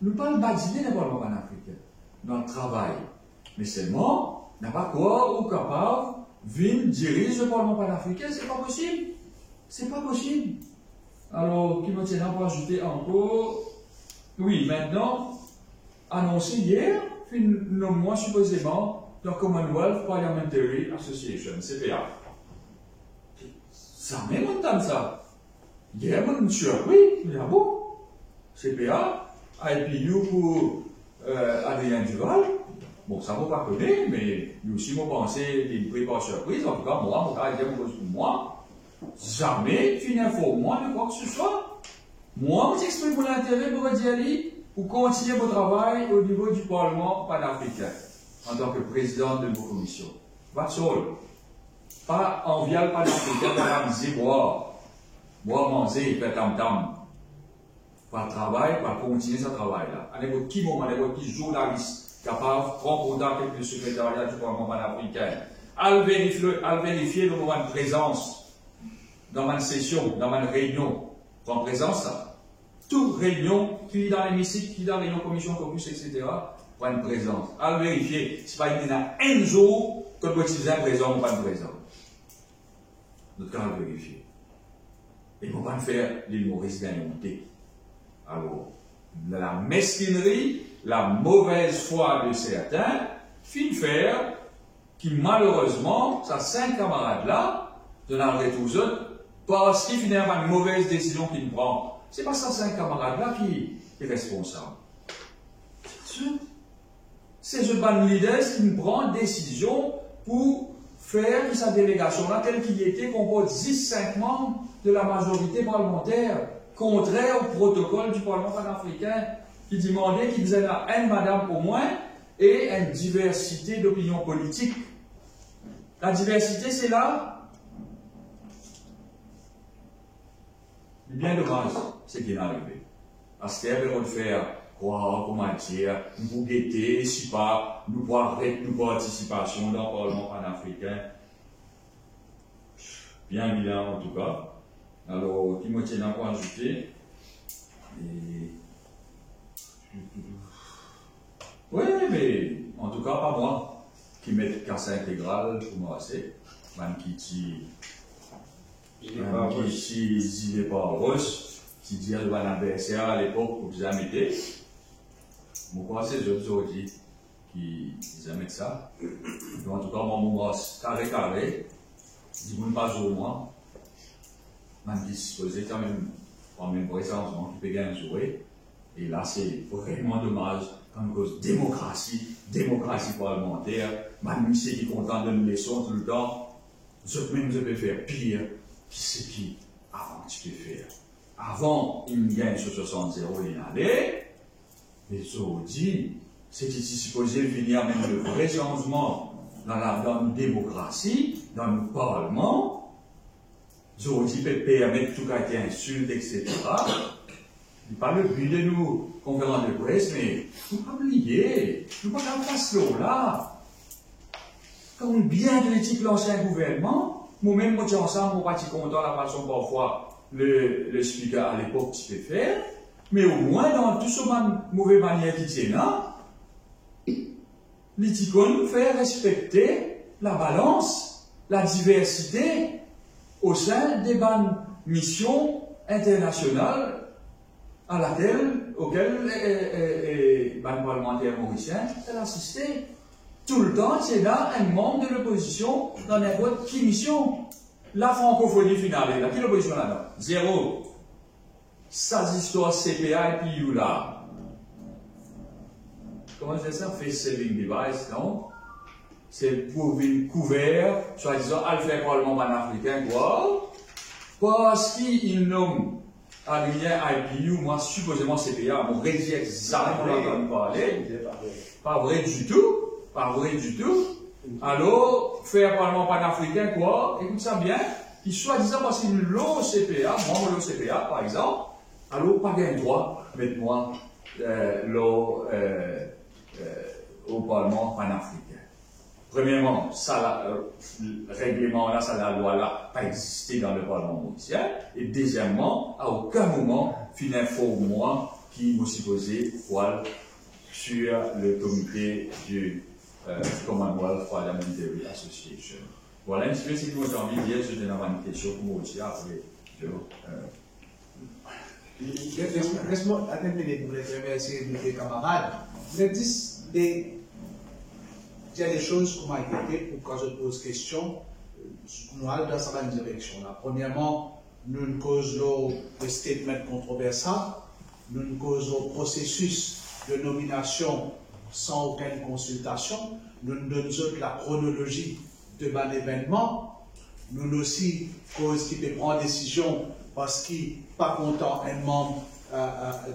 nous parlons basiquement des parlements panafricains, dans le travail. Mais seulement, n'a pas quoi ou capable de diriger le Parlement panafricain, c'est pas possible. C'est pas possible. Alors, qui me tient à ajouter encore, oui, maintenant, annoncé hier, moi supposément, dans Commonwealth Parliamentary Association, CPA. Ça même entend ça. Hier, je suis surpris, mais ah bon, CPA, IPU pour Adrien Duval. Bon, ça ne m'a pas connu, mais lui aussi m'a pensé qu'il ne pas surprise. En tout cas, moi, mon cas était pour moi. Jamais tu n'informes moi de quoi que ce soit. Moi, je t'exprime mon intérêt pour dire pour continuer mon travail au niveau du Parlement panafricain en tant que président de vos commissions. That's all. Pas envier le panafricain de la boire, manger, faire tam-tam. Pas travail, pas continuer ce travail-là. À n'importe qui moment, à n'importe qui journaliste capable de prendre contact avec le secrétariat du Parlement panafricain, à vérifier le moment de présence dans ma session, dans ma réunion, prendre présence ça. Toute réunion, qui dans l'hémicycle, qui dans la réunion commission, caucus, etc., prend une présence. À vérifier, c'est pas il y a un jour que le citoyen présent ou pas présent. Notre cas, à vérifier. Et pour pas faire l'île Maurice monter. Alors, la mesquinerie, la mauvaise foi de certains, fin faire qui malheureusement, ça 5 camarades-là, de la retour parce qu'il finalement une mauvaise décision qu'il prend. C'est pas ça 5 camarades-là qui est responsable. C'est ce ban leader qui prend décision pour faire sa délégation-là, telle qu'il était, comporte 10-5 membres de la majorité parlementaire, contraire au protocole du Parlement panafricain, qui demandait qu'il faisait là une madame au moins et une diversité d'opinions politiques. La diversité, c'est là. Bien dommage, c'est qu'il est arrivé. Parce qu'il y avait de faire croire, comment dire, nous guetter, si pas, nous voir avec nos participation dans le Parlement panafricain. Bien évident en tout cas. Alors, qui me tient à quoi ajouter. Et... oui, mais en tout cas, pas moi, qui met casse intégrale pour moi, c'est même qui dit. Il n'est pas russe, qui dit à l'adversaire à l'époque où vous avez été. Mon crois c'est les autres aujourd'hui qui aiment ça. Donc, en tout cas, mon brasse carré, dis-moi pas au moins. Même disposé quand même, en même présence, qui peut gagner jouer. Et là, c'est vraiment dommage, comme cause démocratie parlementaire, même si qui est content de une leçon tout le temps, même je peux faire pire. Qui c'est qui, avant tu peux faire? Avant, il gagne sur 60-0, il allait. Mais aujourd'hui, c'est supposé venir même le vrai changement dans la démocratie, dans le Parlement. Aujourd'hui, peut permettre tout cas des insultes, etc. Ce n'est pas le but de nous, conférences de presse, mais il ne faut pas oublier, il ne faut pas faire face là. Quand on bien critique l'ancien gouvernement, moi-même, moi, ensemble, mon parti content la façon parfois le speaker à l'époque tu peux faire, mais au moins dans tout ce mauvais manière qui tient là, l'Iticon fait respecter la balance, la diversité au sein des bonnes missions internationales auxquelles les parlementaires mauriciens ont assisté. Tout le temps, c'est là un membre de l'opposition dans n'importe quelle mission. La francophonie finale, là, qui est l'opposition là-dedans? Zéro. Ça, histoire CPA et puis là. Comment c'est ça? Face saving device, non? c'est pour une couvert, soi-disant, à le faire parlement panafricain, quoi. Parce qu'il nomme Adrien IPU, moi, supposément CPA, on rédige exactement l'entendre parler. Pas vrai du tout. Pas vrai du tout. Alors, faire parlement panafricain, quoi, écoute ça bien, qui soi-disant parce qu'il l'eau CPA, membre de l'OCPA, par exemple, alors, pas gain droit, mettez-moi au Parlement panafricain. Premièrement, ça, le règlement là, ça, la loi là, pas existé dans le Parlement mauricien. Et deuxièmement, à aucun moment, fin informe-moi qui me supposé poil sur le comité du Commonwealth Parliamentary Association. Voilà un petit peu ce que vous avez envie de dire. Je vais avoir une question pour vous aussi après. Laisse-moi attendre une minute pour les remercier mes camarades. Vous avez dit il y a des choses qui m'ont inquiété pour quand je pose question, nous allons dans cette direction. Là. Premièrement, nous ne causons le statement controversal, nous ne causons processus de nomination sans aucune consultation, nous ne donnons la chronologie de mon événement, nous aussi cause qui peut prendre décision parce qu'il n'est pas content un membre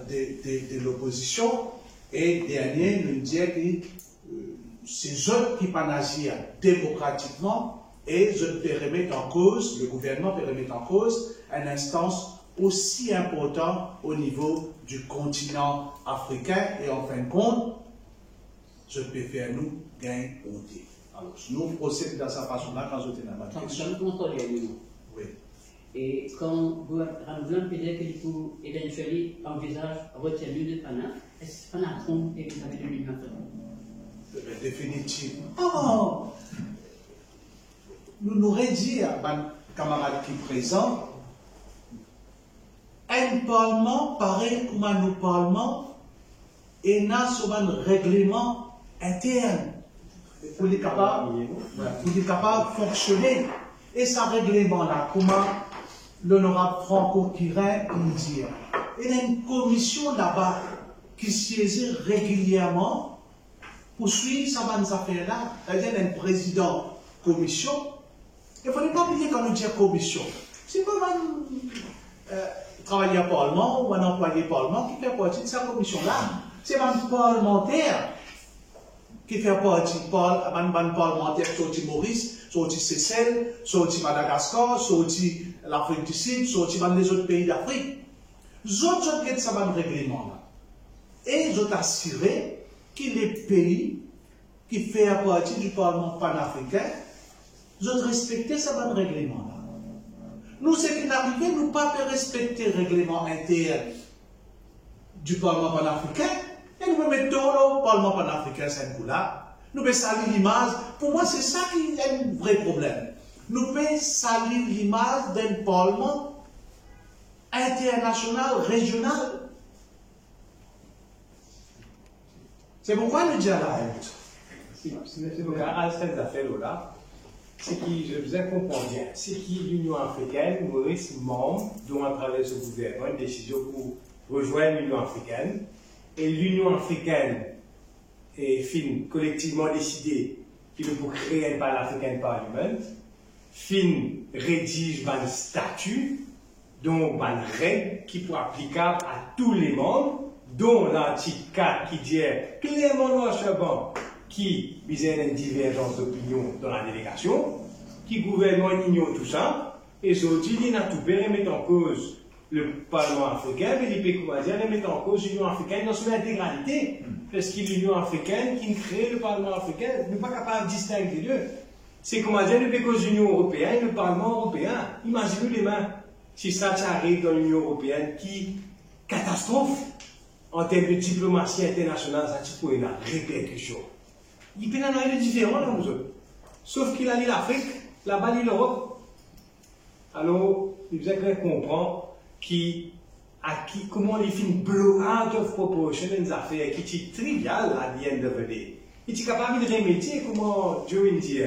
de l'opposition, et dernier, nous disons que c'est eux qui peuvent agir démocratiquement et eux peuvent remettre en cause, le gouvernement peut remettre en cause une instance aussi importante au niveau du continent africain et en fin de compte, je peux faire nous gagner honte. Alors, nous procédons dans cette façon-là quand je suis dans ma question. Oui. Et quand vous avez dit que vous éventuellement envisage retenue de Pana, est-ce que Pana trompe et vous avez de l'union africaine? Définitivement. Oh! Nous nous dit à mes camarades qui sont présents, un parlement pareil comme un parlement et n'a souvent un règlement interne pour les capables de fonctionner. Et ce règlement-là, comment l'honorable Franco Quirin nous dit, il y a une commission là-bas qui siège régulièrement pour suivre ces affaires-là. C'est-à-dire, il y a un président commission. Il ne faut pas oublier quand nous disons commission. C'est pas un travailleur parlement ou un employé parlement qui fait partie de cette commission-là. C'est un parlementaire qui fait partie d'un parlementaire sorti Maurice, sorti Seychelles, sorti Madagascar, sorti l'Afrique du Sud, sorti les autres pays d'Afrique. Les autres ont ce règlement-là. Et ils ont assuré que les pays qui font partie du Parlement panafricain ont respecté ce règlement-là. Nous, ce qui est arrivé, nous ne pouvons pas respecter le règlement interne du Parlement panafricain et nous mettons au Parlement panafricain cette coup-là. Nous pouvons salir l'image. Pour moi, c'est ça qui est un vrai problème. Nous pouvons salir l'image d'un Parlement international, régional. C'est pourquoi nous disons la honte. C'est pourquoi, à cette affaire-là, c'est qui, je vous comprends bien, c'est qui l'Union africaine, Maurice membre, dont à travers ce gouvernement, une décision pour rejoindre l'Union africaine, et l'Union africaine est collectivement décidée qu'il faut créer un Pan-African Parliament, rédige un statut, donc une règle qui peut être applicable à tous les membres, dont l'article 4 qui dit clairement noir sur blanc qui visait une divergence d'opinion dans la délégation, qui le gouvernement ignore tout ça, et ce qui n'a tout permis de mettre en cause le Parlement africain, mais les pays mettre en cause l'Union africaine dans son intégralité, parce que l'Union africaine qui crée le Parlement africain n'est pas capable de distinguer les deux. C'est comme dire le pays de l'Union européenne et le Parlement européen. Imaginez les mains si ça arrive dans l'Union européenne, qui catastrophe en termes de diplomatie internationale, ça peut avoir une répercussion. Il peut y avoir des différents là, nous autres. Sauf qu'il a dit l'Afrique, là-bas, il l'Europe. Alors, il vous avez comprendre comment les films blow out of proportion des affaires qui sont triviales à the end of the day. Il est capable de remédier, comment Joe dit.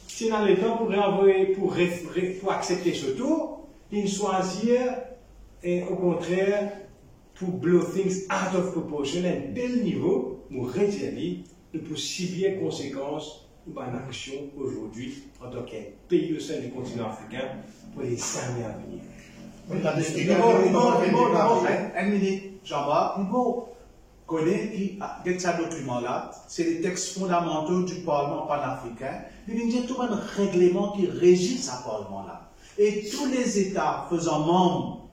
Si dans le temps pour accepter ce tour, il choisit, et au contraire, pour blow things out of proportion à un tel niveau, pour retirer les possibles conséquences ou en action aujourd'hui en tant qu'un pays au sein du continent africain pour les années à venir. Une minute, Jean-Baptiste, il faut connaître que ce document-là, c'est les textes fondamentaux du Parlement panafricain. Il y a tout un règlement qui régit ce Parlement-là. Et tous les États faisant membres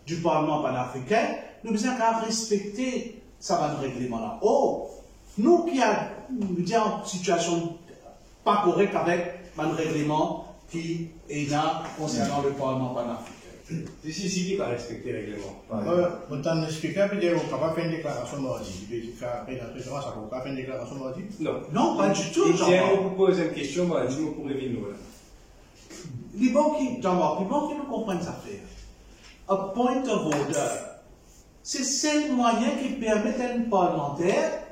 du Parlement panafricain, nous devons respecter ce règlement-là. Oh, nous qui avons une situation pas correcte avec un règlement qui est là concernant le Parlement panafricain. C'est ici qui va respecter le règlement. Vous expliquer, puis vous pouvez faire une déclaration mardi. Après la présidence, vous pouvez faire une déclaration mardi? Non, pas du tout. Je vous pose une question, moi, je vous pourrais venir là. Les banques qui nous comprennent ça faire. A point of order, c'est le seul moyen qui permet à un parlementaire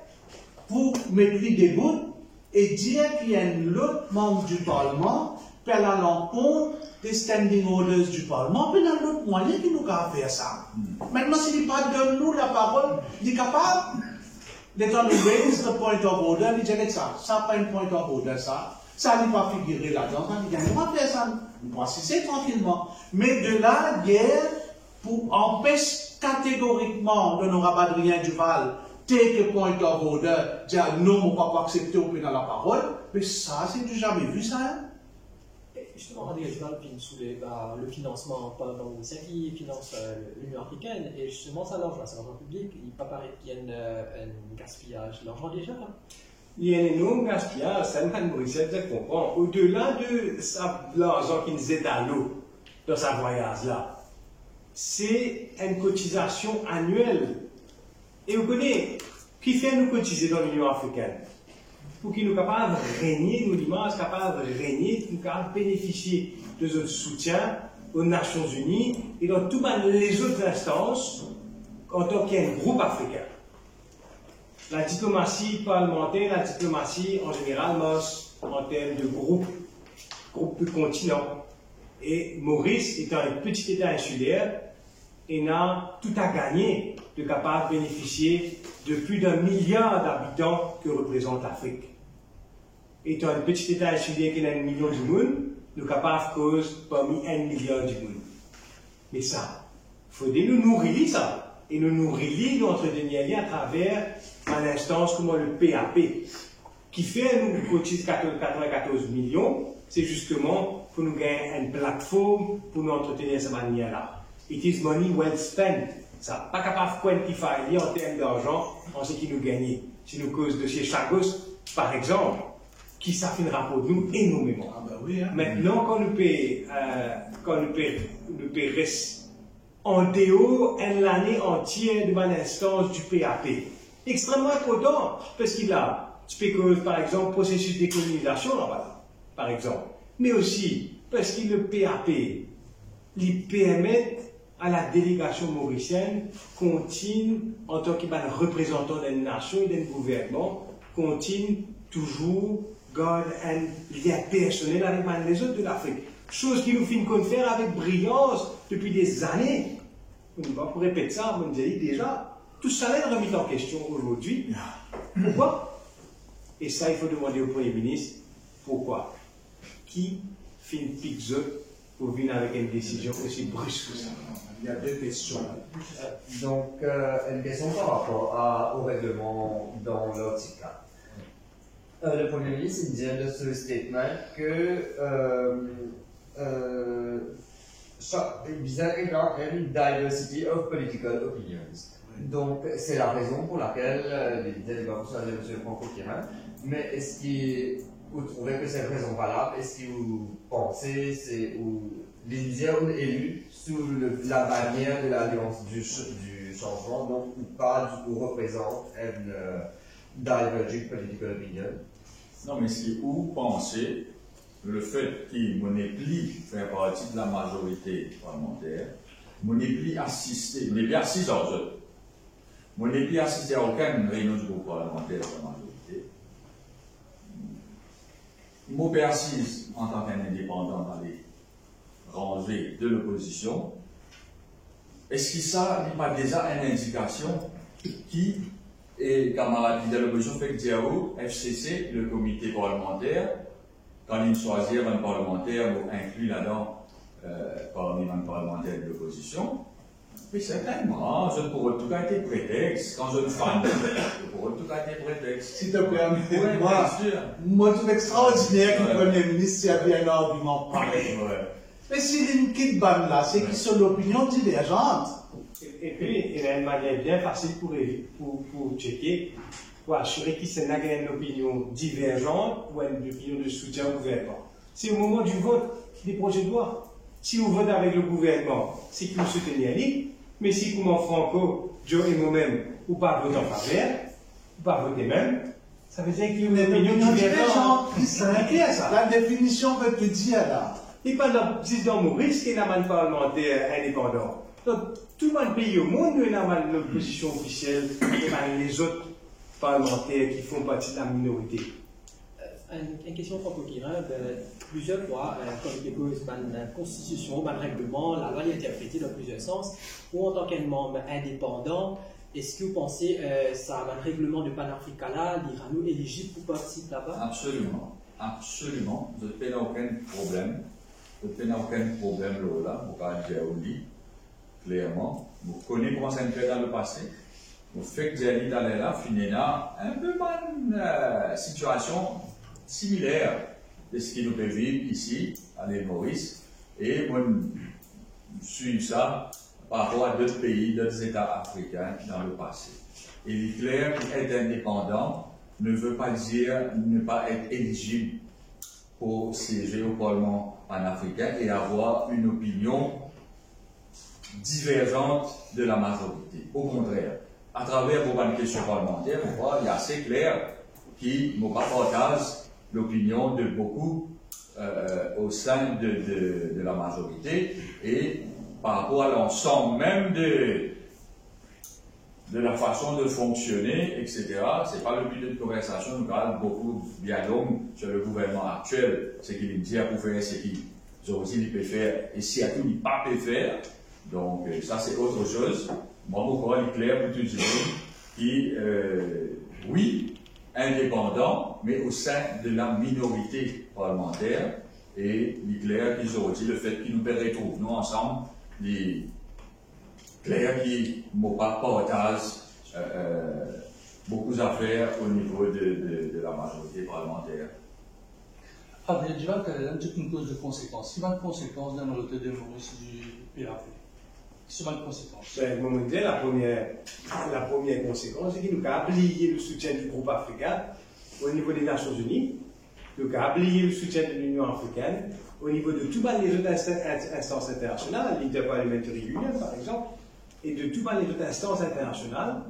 pour mettre des bouts et dire qu'il y a un autre membre du Parlement qui a l'encontre des standing orders du Parlement, puis il y a un autre moyen qui nous a fait ça. Maintenant, s'il n'est pas donne nous la parole, il est capable d'être en raise the point of order, il dit ça, ça pas un point of order, ça n'est pas figuré là-dedans, il dit on va faire ça, on va cesser tranquillement. Mais de là, guerre, pour empêcher catégoriquement l'honorable Adrien Duval take a point of order, dire non, on ne va pas accepter au dans la parole, mais ça, c'est du jamais vu, ça. Hein? Justement, Adrien Duval soulève le financement c'est qui finance l'Union africaine, et justement, ça, l'argent public, il peut paraître qu'il y a un gaspillage. L'argent déjà, hein? Il y a un énorme gaspillage, ça ne pas Bruxelles, je comprends. Au-delà de l'argent qui nous est à l'eau dans sa voyage-là, c'est une cotisation annuelle. Et vous connaissez, qui fait nous cotiser dans l'Union africaine? Pour qu'ils nous capables de régner, nous l'immense capables de régner, nous capables de bénéficier de notre soutien aux Nations Unies et dans toutes les autres instances en tant qu'un groupe africain. La diplomatie parlementaire, la diplomatie en général, en termes de groupe de continent. Et Maurice, étant un petit État insulaire, il a tout à gagner de capable de bénéficier de plus d'1 milliard d'habitants que représente l'Afrique. Étant un petit État insulaire qui a 1 million de monde, nous sommes capables de cause parmi 1 milliard de monde. Mais ça, il faut nous nourrir ça. Et nous nourrir notre dernier lien à travers une instance comme le PAP, qui fait nous cotise 94 millions, c'est justement pour nous gagner une plateforme pour nous entretenir cette manière-là. It is money well spent. Ça, pas capable de quantifier en termes d'argent en ce qui nous gagne. Si nous cause de chez Chagos, par exemple, qui ça finira pour nous énormément. Ah ben oui, hein. Maintenant, quand nous payons en dehors l'année entière de l'instance du PAP, extrêmement important, parce qu'il a, tu peux cause, par exemple, processus d'écolonisation là-bas, par exemple, mais aussi parce que le PAP, lui permet à la délégation mauricienne continue, en tant que représentant d'une nation et d'un gouvernement, continue toujours garder un lien personnel avec les autres de l'Afrique. Chose qui nous fait qu'on faire avec brillance depuis des années. On ne va pas répéter ça, on dit déjà. Tout ça est remis en question aujourd'hui. Pourquoi? Et ça, il faut demander au Premier ministre pourquoi. Qui fait une pizza pour venir avec une décision aussi brusque que ça? Il y a 2 questions. Donc, une question par rapport au règlement dans l'article 4. Le Premier ministre il dit dans ce statement que visa une diversity of political opinions. Donc, c'est la raison pour laquelle les débats sur M. Franco-Kirin. Mais est-ce que vous trouvez que c'est une raison valable? Est-ce que vous pensez que les leaders élus sous la bannière de l'Alliance du changement, donc ou pas, du coup, représentent une divergent political opinion? Non, mais si vous pensez le fait qu'il n'ait plus fait partie de la majorité parlementaire, n'ait plus assisté, n'est plus assisté aux autres, n'ait plus assisté à aucune réunion du groupe parlementaire de la majorité, moi persiste en tant qu'indépendant dans les rangées de l'opposition, est-ce que ça n'est pas déjà une indication qui Et camarades de l'opposition fait que Diaou, FCC, le comité parlementaire, quand il choisit un parlementaire, vous inclut là-dedans parmi les parlementaires de l'opposition. Mais certainement, je pourrais tout cas être prétexte. Quand je le fan, je pourrais tout cas être prétexte. S'il te plaît, moi, tout extraordinaire que le Premier ministre s'y a bien un argument pareil. Mais s'il y a une petite bande là, c'est qu'ils sont l'opinion divergente. Et puis, il y a une manière bien facile pour checker, pour assurer qu'il s'est une opinion divergente ou une opinion de soutien au gouvernement. C'est au moment du vote des projets de loi. Si vous votez avec le gouvernement, c'est que vous soutenez Ali, mais si vous m'en Franco, Joe et moi-même, ou pas voter en faveur, ou pas voter même, ça veut dire qu'il y a une opinion divergente. C'est clair ça. La définition veut te dire là. Et pas dans le président Maurice qui est un parlementaire indépendant. Donc, tout le pays au monde, nous avons une position officielle et les autres parlementaires qui font partie de la minorité. Une question franco-guirin, plusieurs fois, quand il dépose une constitution, un règlement, la loi est interprétée dans plusieurs sens, ou en tant qu'un membre indépendant, est-ce que vous pensez que ça un règlement de Pan-Africa là, l'Iran éligible pour participer là-bas? Absolument, absolument. Je n'ai aucun problème. Je n'ai aucun problème là, pour dire oui, clairement. Vous connaissez comment ça a été dans le passé. Vous faites que j'ai dit d'aller là, finir un peu une situation similaire de ce qui nous peut vivre ici, à l'île Maurice, et moi, je suis ça par rapport à d'autres pays, d'autres États africains dans le passé. Et il est clair qu'être indépendant ne veut pas dire ne pas être éligible pour siéger au Parlement panafricain et avoir une opinion divergente de la majorité. Au contraire, à travers vos questions parlementaires, on voit, il est assez clair qui ne partage l'opinion de beaucoup au sein de la majorité et par rapport à l'ensemble même de la façon de fonctionner, etc. Ce n'est pas le but de conversation, nous parlons beaucoup de dialogue sur le gouvernement actuel, ce qu'il dit pour faire, ce qu'il aussi peut faire, et si à tout il pas peut faire. Donc ça c'est autre chose. Moi, mon corps est clair pour tout le monde qui, oui, indépendant, mais au sein de la minorité parlementaire. Et il est clair qu'ils ont dit le fait qu'ils nous retrouvent, nous ensemble, les clair qui n'ont pas partagé beaucoup d'affaires au niveau de la majorité parlementaire. Ah, mais déjà, c'est une cause de conséquences. Quelles sont les conséquences de la majorité de Maurice du PAP? Quelles sont les conséquences? La première conséquence, c'est qu'il nous a oublié le soutien du groupe africain au niveau des Nations Unies, nous a oublié le soutien de l'Union africaine au niveau de toutes les autres instances internationales, l'Interparliamentary Union par exemple, et de toutes les autres instances internationales.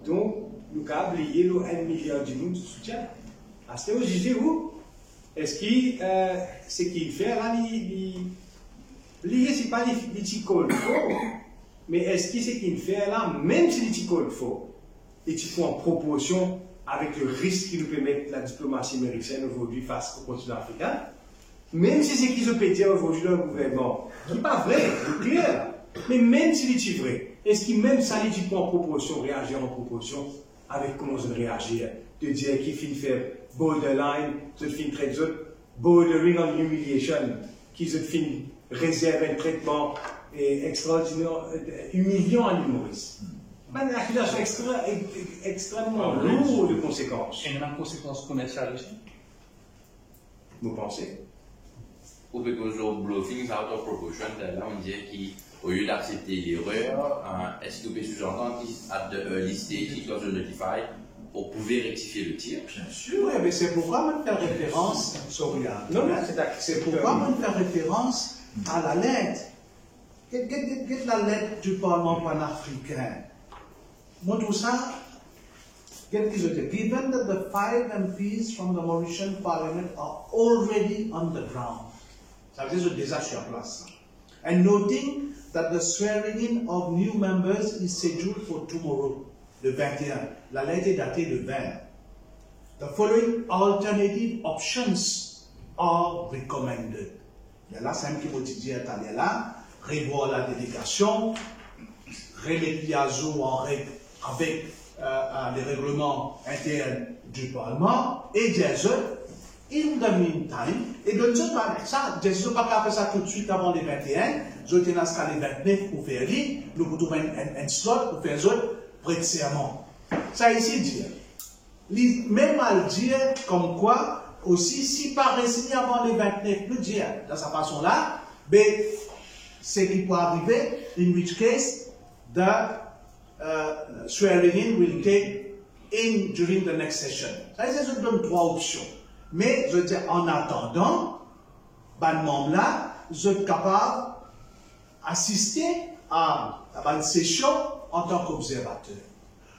Donc, nous avons oublié le 1 milliard de monde de soutien. À ce que vous jugez-vous, est-ce que ce qu'il fait là, ce n'est pas les petits cols faux, mais est-ce que ce qu'il fait là, même si les petits cols faux, et tu fais en proportion avec le risque qui nous permet la diplomatie américaine aujourd'hui face au continent africain, même si c'est qu'ils ont pété aujourd'hui dans le gouvernement, qui n'est pas vrai, c'est clair, mais même si c'est vrai, est-ce que même ça, les en proportion, réagir en proportion avec comment ils réagir, de dire qu'il finit faire borderline, qu'ils finit très bordering on humiliation, qu'ils finit réserver un traitement extraordinaire, humiliant à l'humoriste. Une accusation extrêmement lourde de conséquences. Et une conséquence commerciale aussi? Vous pensez? Ou because of bluffing out of proportion, là on dit qu'au lieu d'accepter l'erreur, est-ce que vous pouvez sous-entendre qu'à the early stage, it was notified pour pouvoir rectifier le tir? Bien sûr, oui, mais c'est pourquoi on fait référence, c'est pourquoi on fait référence à la lettre. Qu'est-ce la lettre du Parlement panafricain? Moi, tout ça, qu'est-ce que je given that the 5 MPs from the Mauritian Parliament are already on the ground. Ça veut dire que déjà sur place. And noting that the swearing in of new members is scheduled for tomorrow, le 21. La lettre est datée le 20. The following alternative options are recommended. Il y a là, c'est un petit mot qui dit là, revoir la délégation, remettre Yazo en règle avec les règlements internes du Parlement et des autres, in the meantime, et de ça, je ne pas faire ça tout de suite avant les 21, je tiens à ce qu'à les 29 pour faire lire, nous pouvons trouver un slot pour faire autres prêter serment. Ça ici dire, même à le dire comme quoi, aussi, si pas résigné avant les 29, nous dire, de sa façon-là, ben, c'est qui peut arriver, in which case, the swearing in will take in during the next session. Ça, je donne 3 options. Mais, je dis, en attendant, ban membre là, je suis capable d'assister à une session en tant qu'observateur.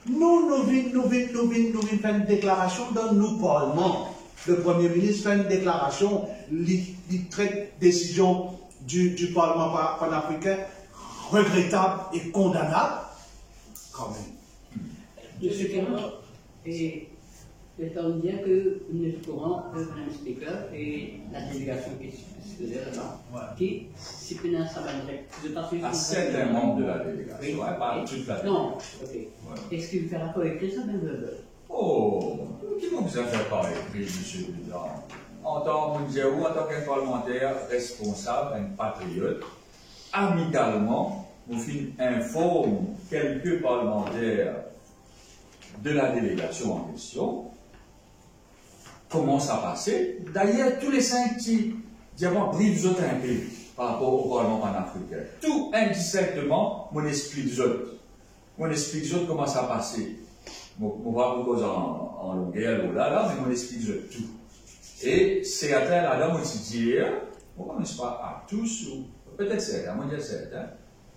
Nous venons faire une déclaration dans nos parlements. Le Premier ministre fait une déclaration, il traite décision du Parlement panafricain regrettable et condamnable, quand même. De ce cas, et étant bien que nous sommes au courant de Madame Speaker et la délégation qui se faisait là-bas, qui, si peut-être ça va nous à certains membres de la délégation, pas toute la délégation. Non, ok. Est-ce qu'il fait rapport avec ça, même Oh, qui vous a fait par écrit, monsieur le président? En tant qu'un parlementaire responsable, un patriote, amicalement, vous informe quelques parlementaires de la délégation en question, comment ça passait. D'ailleurs, tous les 5 qui brisent un peu par rapport au Parlement panafricain. Tout indistinctement, on explique comment ça passait. On va vous causer en longueur, là, mais on explique tout. Et certains là-dedans, on dit dire, on ne connaît pas à tous, ou peut-être certains, on dit certains,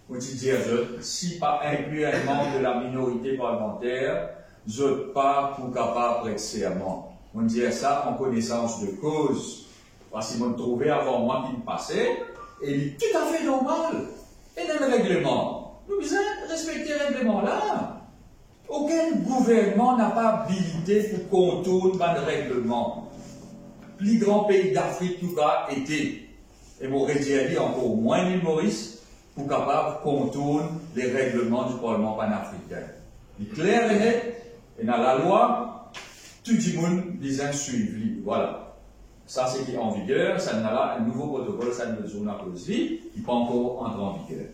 on dit dire, si pas inclus un membre de la minorité parlementaire, je pas pour capable prêter serment. On dit ça en connaissance de cause. Parce qu'ils m'ont trouvé avant moi qui me passait, et il est tout à fait normal. Et dans le règlement, nous devons respecter le règlement là. Aucun gouvernement n'a pas habilité pour contourner le règlement. Le plus grand pays d'Afrique nous a été, et m'aurait dit encore moins l'île Maurice, pour capable de contourner les règlements du Parlement panafricain. Il est clair et net, et dans la loi, tout le monde les a suivis. Voilà. Ça, c'est qui est en vigueur, ça n'a là un nouveau protocole, ça ne besoin de vie, il n'est pas encore entré en vigueur.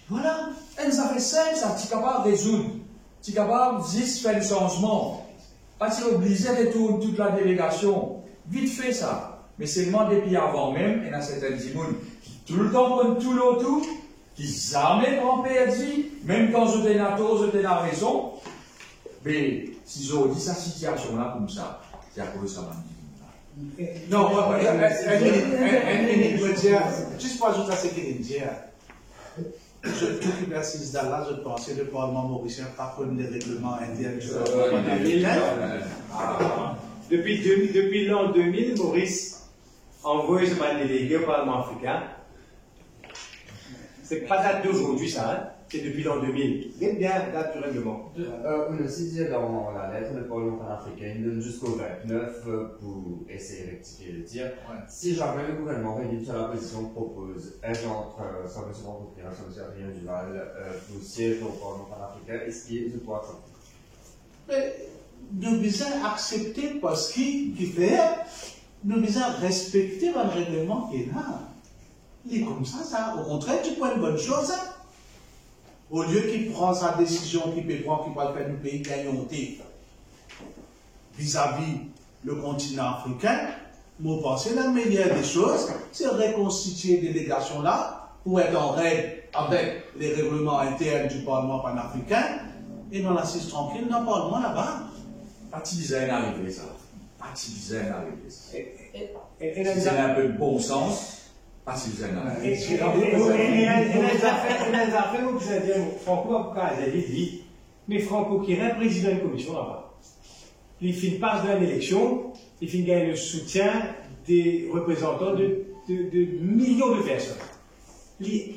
Voilà. Et ça fait simple, ça, tu es capable de résoudre. Tu es capable de juste faire le changement. Pas tu es obligé de retourner toute la délégation. Vite fait ça. Mais seulement depuis avant même, il y a certains gens qui tout le temps prennent tout l'autour, qui jamais prennent perdu, même quand je t'ai à tort, je t'ai à raison. Mais si je dis cette situation-là comme ça, c'est à cause de ça. Non, juste pour ajouter à ce qu'il dit, tout qui persiste dans là, je pensais le Parlement mauricien pas connaît les règlements internes. Depuis l'an 2000, Maurice envoie ce délégué au Parlement africain. C'est pas date d'aujourd'hui, ça, hein? C'est depuis l'an 2000. Bien date du règlement. On aussi dit dans la lettre, le Parlement panafricain donne jusqu'au 29 pour essayer de rectifier le tir. Ouais. Si jamais le gouvernement réduit sur la position propose un entre sans M. Franco Kirin, sans M. Adrien Duval, pour siège au Parlement panafricain, est-ce qu'il est quoi accepter? Nous devons accepter parce qu'il fait, nous devons respecter le règlement qui est là. Il est comme ça. Au contraire, tu prends une bonne chose, ça. Au lieu qu'il prend sa décision, qu'il peut prendre, qu'il va faire du pays gagnanté vis-à-vis le continent africain, moi, je pense que la meilleure des choses, c'est reconstituer des délégations là pour être en règle avec les règlements internes du Parlement panafricain et dans l'assise tranquille dans le Parlement là-bas. Pas de design arrivé ça. Pas de design arrivé ça. Si c'est un peu de bon sens. Il y a des affaires où vous avez dit, Franco a dit, mais Franco qui est président d'une commission là-bas. Il passe de l'élection, il gagne le soutien des représentants de millions de personnes. Il est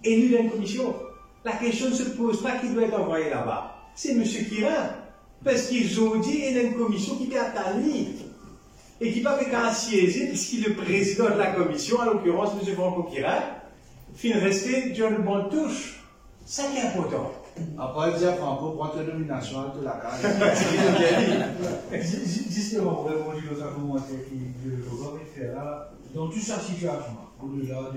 élu dans une commission. La question ne se pose pas qui doit être envoyé là-bas. C'est M. Kirin. Parce qu'ils ont dit qu'il y a une commission qui est à Tali. Et qui ne peut pas siéger, puisqu'il est le président de la commission, en l'occurrence M. Franco Kirin, fin resté durant le banc de touche. Ça qui est important. Après, dire Franco, prends ta nomination de la carte. Justement, pour répondre aux argumentaires que le gouvernement fait là, dans toute sa situation, au-delà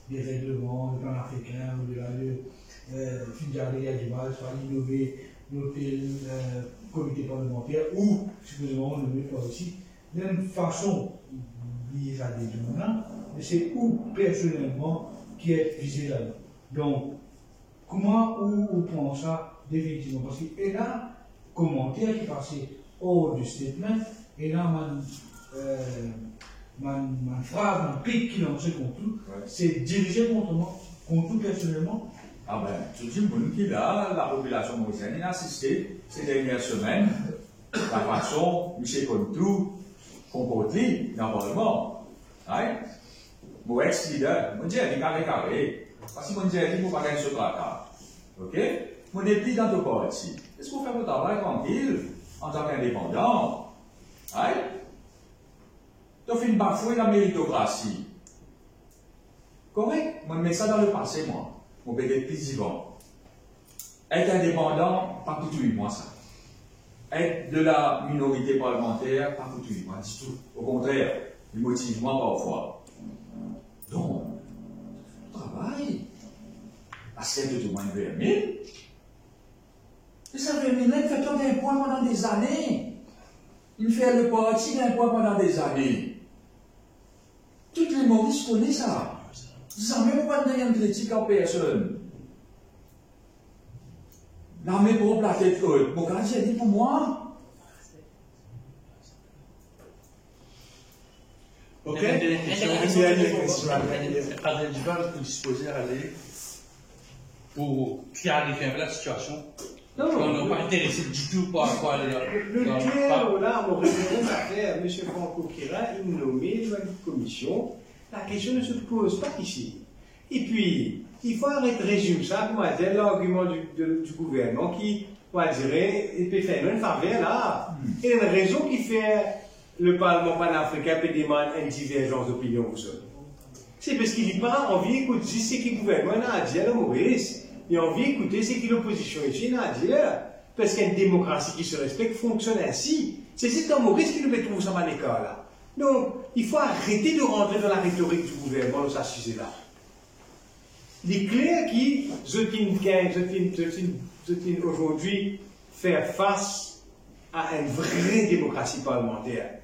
des règlements panafricains, au-delà de Finjari Adjimal, soit innover notre comité parlementaire, ou, supposément, on le met pas aussi, d'une façon liée à des domaines, mais c'est où personnellement qui est visé là-dedans. Donc, comment on prend ça définitivement? Parce qu'il y a un commentaire qui passait hors du statement, et là, ma phrase, mon pic qui lance contre tout, c'est dirigé contre moi, contre tout personnellement. Ah ben, tout le monde qui là, la population mauricienne a assisté ces dernières semaines, la façon M. Kontou comporte dans le Parlement. Mon ex-leader, mon Dieu, il est carré. Parce que mon Dieu, il ne faut pas gagner sur la table. Ok? Mon dépit dans le parti. Est-ce que vous faites votre travail tranquille, en tant qu'indépendant? Tu as fait bafouer la méritocratie. Correct? Moi, je mets ça dans le passé, moi. Mon bébé plus vivant. Être indépendant, pas tout moi ça. Être de la minorité parlementaire, pas tout moi du tout. Au contraire, il motive moi parfois. Donc, travail. Parce que tout le monde veut aimer. Et ça veut dire qu'il fait tant d'impôts pendant des années. Il fait le parti d'impôts pendant des années. Toutes les Maurice connaissent ça. Ça ne même pas de critique à personne. L'armée pour la tête haute. Mon gars, j'ai dit pour moi. Ok? Adel Djival est disposé à aller pour clarifier un peu la situation. On n'est pas intéressé du tout par rapport à le clair, là, on référence à faire, M. Franco Kira, il nommé une commission. La question ne se pose pas ici. Et puis, il faut arrêter de résumer ça, pour dire l'argument du gouvernement qui, on dirait, il peut faire une faveur là. Et une raison qui fait le Parlement panafricain peut demander une divergence d'opinion au sol. C'est parce qu'il n'a pas envie d'écouter ce que le gouvernement a dit à la Maurice. Il a envie d'écouter ce que l'opposition ici a dit. Parce qu'une démocratie qui se respecte fonctionne ainsi. C'est dans Maurice qui nous met tout ça à l'écart là. Donc, il faut arrêter de rentrer dans la rhétorique du gouvernement dans sa sujet-là. Il est clair que je aujourd'hui faire face à une vraie démocratie parlementaire.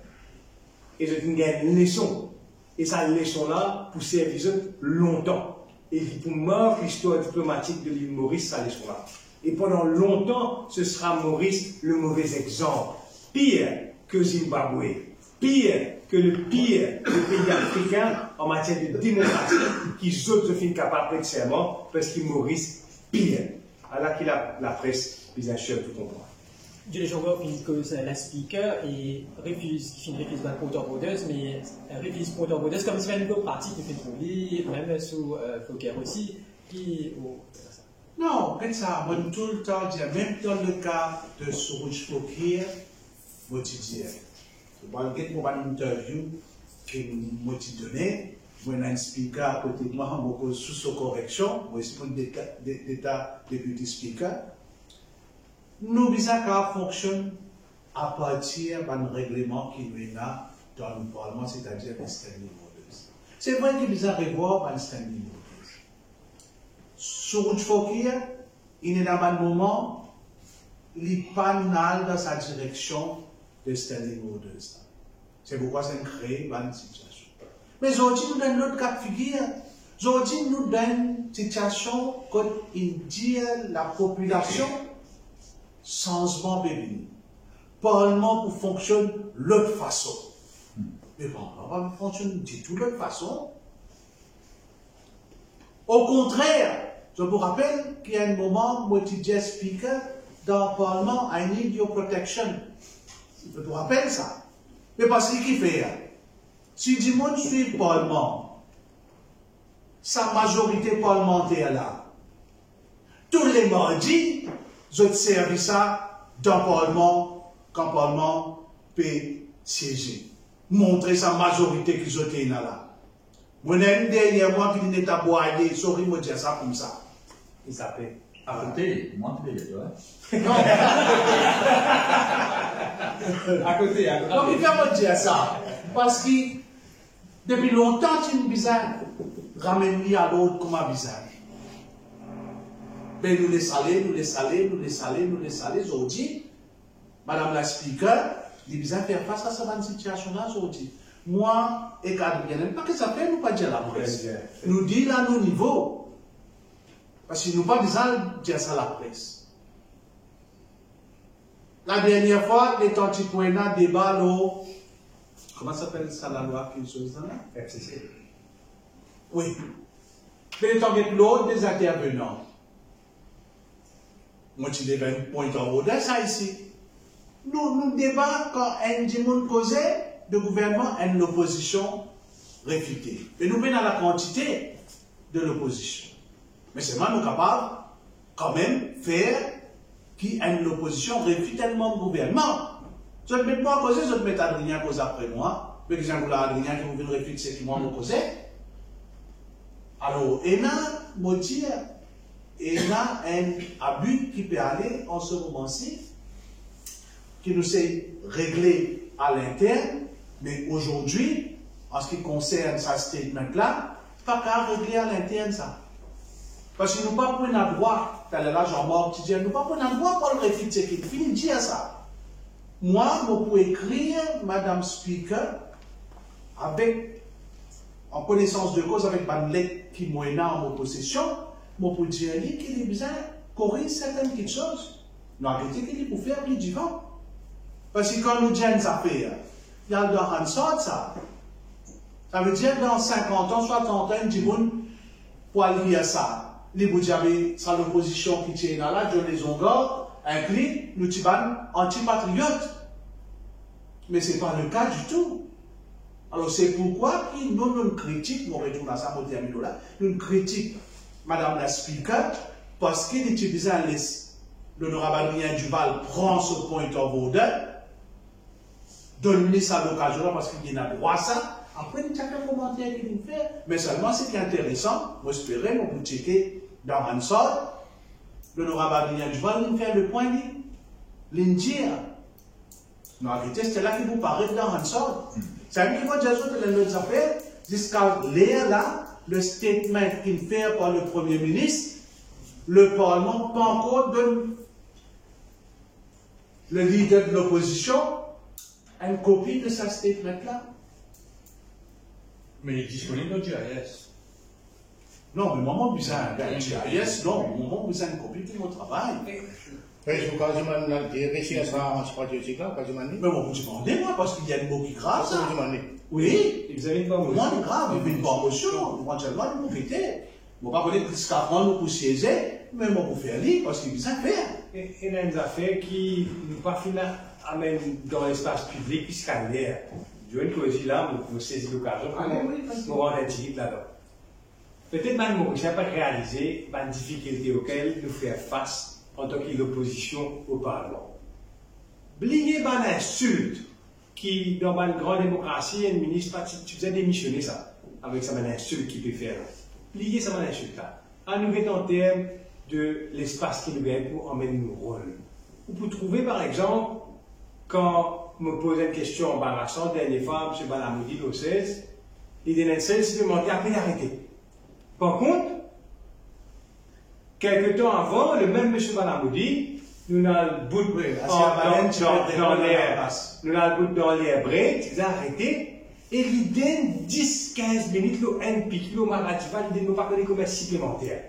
Et je gagne une leçon. Et cette leçon-là, pour servir longtemps. Et pour moi, l'histoire diplomatique de l'île Maurice, cette leçon-là. Et pendant longtemps, ce sera Maurice le mauvais exemple. Pire que Zimbabwe. Pire que le pire des pays africains en matière de démocratie qui autres se finissent capables de serment parce qu'ils Maurice pire. Alors qu'il a la presse, bien sûr, tout comprendre. Je les gens que la speaker et refuse pas Porter Borders, mais refuse Porter Borders comme si c'était une pratique de pétrolier, même sous Fokker aussi, qui. Non, comme ça, on tout le temps dire, même dans le cas de Sorouj Fokker, je te dire. Je vais vous une interview que je me donné. Je suis un speaker à côté de moi, je suis sous correction, je suis un d'état député speaker. Nous visons fonctionne à partir d'un règlement qui est là dans le Parlement, c'est-à-dire les standing orders. C'est vrai que nous avons revoir un standing orders. Sorouj Fokker, il est dans un moment, il n'est pas dans sa direction de standing orders. C'est pourquoi ça crée une situation. Mais aujourd'hui, nous avons notre cas de figure. Aujourd'hui, nous avons une situation quand il dit la population, changement béni. Parlement pour fonctionner de l'autre façon. Mais bon, on va fonctionner de toute l'autre façon. Au contraire, je vous rappelle qu'il y a un moment où tu dis speaker dans le Parlement, I need your protection. Je vous rappelle ça. Mais parce qu'il fait, si du monde suit le Parlement, sa majorité parlementaire là, tous les mardis, je te servis ça dans le Parlement, quand le Parlement peut siéger. Montrer sa majorité qui est là. Moi, dernièrement, qui n'est pas boyer, sorry, moi dire ça comme ça. Il s'appelle À côté, montrez, tu vois. Non. À côté, à côté. Donc, il faut dire ça. Parce que, depuis longtemps, tu nous bizarre, ramène-lui à l'autre comme un bizarre. Mais nous les saler, aujourd'hui, Madame la Speaker, il bizarre faire face à cette situation-là aujourd'hui. Moi, et Adrien, pas que ça fait, nous pas dire la presse. Nous dit là, nos niveaux. Parce que nous pas besoin de dire ça à la presse. La dernière fois, les Tantipoena débat l'eau. Comment s'appelle ça la loi qui chose là? FCC. Oui. Mais les temps l'autre des intervenants. Moi, tu devais un point en haut de ça ici. Nous débat quand un monde causait, le gouvernement et l'opposition réfutée. Et nous venons à la quantité de l'opposition. Mais c'est moi, nous capables, quand même, faire qui aime l'opposition réfute tellement le gouvernement. Je ne mets pas à causer, je ne mets Adrien cause après moi. Mais que j'ai un Adrien qui vous vient réfuter, c'est qui moi me causait. Alors, il y a un abus qui peut aller en ce moment-ci, qui nous s'est réglé à l'interne, mais aujourd'hui, en ce qui concerne ce statement-là, pas qu'à régler à l'interne ça. Parce que nous ne pouvons pas droit, tel là Jean-Marc qui dit, nous ne pouvons pas droit pour le réfuter, qui finit de dire ça. Moi, je peux écrire, Madame Speaker, avec, en connaissance de cause, avec ma lettre qui m'a en mon possession, je peux dire qu'il est besoin de corriger certaines petites choses. Nous arrêtons qu'il est pour faire plus du vent. Parce que quand nous disons ça fait, il y a dans un sort ça. Ça veut dire dans 50 ans, 60 ans, du monde pour lire ça. Les Boudjabé, c'est l'opposition qui tient là, John les Ongar, inclus, nous sommes anti-patriotes. Mais ce n'est pas le cas du tout. Alors c'est pourquoi nous critiquons, nous retournons à ça, nous critiquons Madame la Speaker, parce qu'il utilise l'honorable Adrien Duval prend ce point of order, donne-lui ça l'occasion parce qu'il a droit à ça. Après, il y a un commentaire qu'il nous fait. Mais seulement, ce qui est intéressant, moi, j'espérais, on peut checker dans Hansard, l'honorable Adrien Duval nous fait le point, l'Indien. Non, en réalité, c'est là qu'il vous paraît dans Hansard. C'est un peu de choses de nos affaires, jusqu'à lire là, le statement qu'il fait par le Premier ministre, le Parlement pas encore donne le leader de l'opposition une copie de ce statement-là. Mais il est disponible au GIS. Non, mais maman a besoin d'un GIS, non, maman a besoin d'une copie de mon travail. Mais je vous quand je m'en ai réussi à ça en stratégique là, quand je m'en ai. Mais moi, vous demandez, moi, parce qu'il y a des mots qui gravent, ça. Vous demandez. Oui. Et vous avez une promotion. Moi, c'est grave, il y a une promotion, éventuellement, nous pouvons quitter. Je ne vais pas connaître jusqu'à prendre pour siéger, mais moi, pour faire lire, parce qu'il y a besoin de faire. Et il y a des affaires qui nous pas amènent dans l'espace public, puisqu'à l'air. Je vais choisir là, pour saisir l'occasion, pour rendre indirect là-dedans. Peut-être même Maurice n'a pas réalisé la difficulté auxquelles nous faire face en tant que l'opposition au Parlement. Oubliez l'insulte qui, dans une grande démocratie, un ministre, tu faisais démissionner ça, avec ça, insulte qu'il peut faire. Oubliez ça, insulte là. À nous en termes de l'espace qu'il gagne pour emmener nos rôles. Vous pouvez trouver, par exemple, quand je me pose une question embarrassante, dernière fois, M. Balamoudi, au 16, il donne un seul supplémentaire après l'arrêter. Par contre, quelques temps avant, le même M. Balamoudi, nous avons le bout dans l'air bré, il a arrêté, et il donne 10-15 minutes, un pic, le maradival, il ne donne pas que des commerces supplémentaires.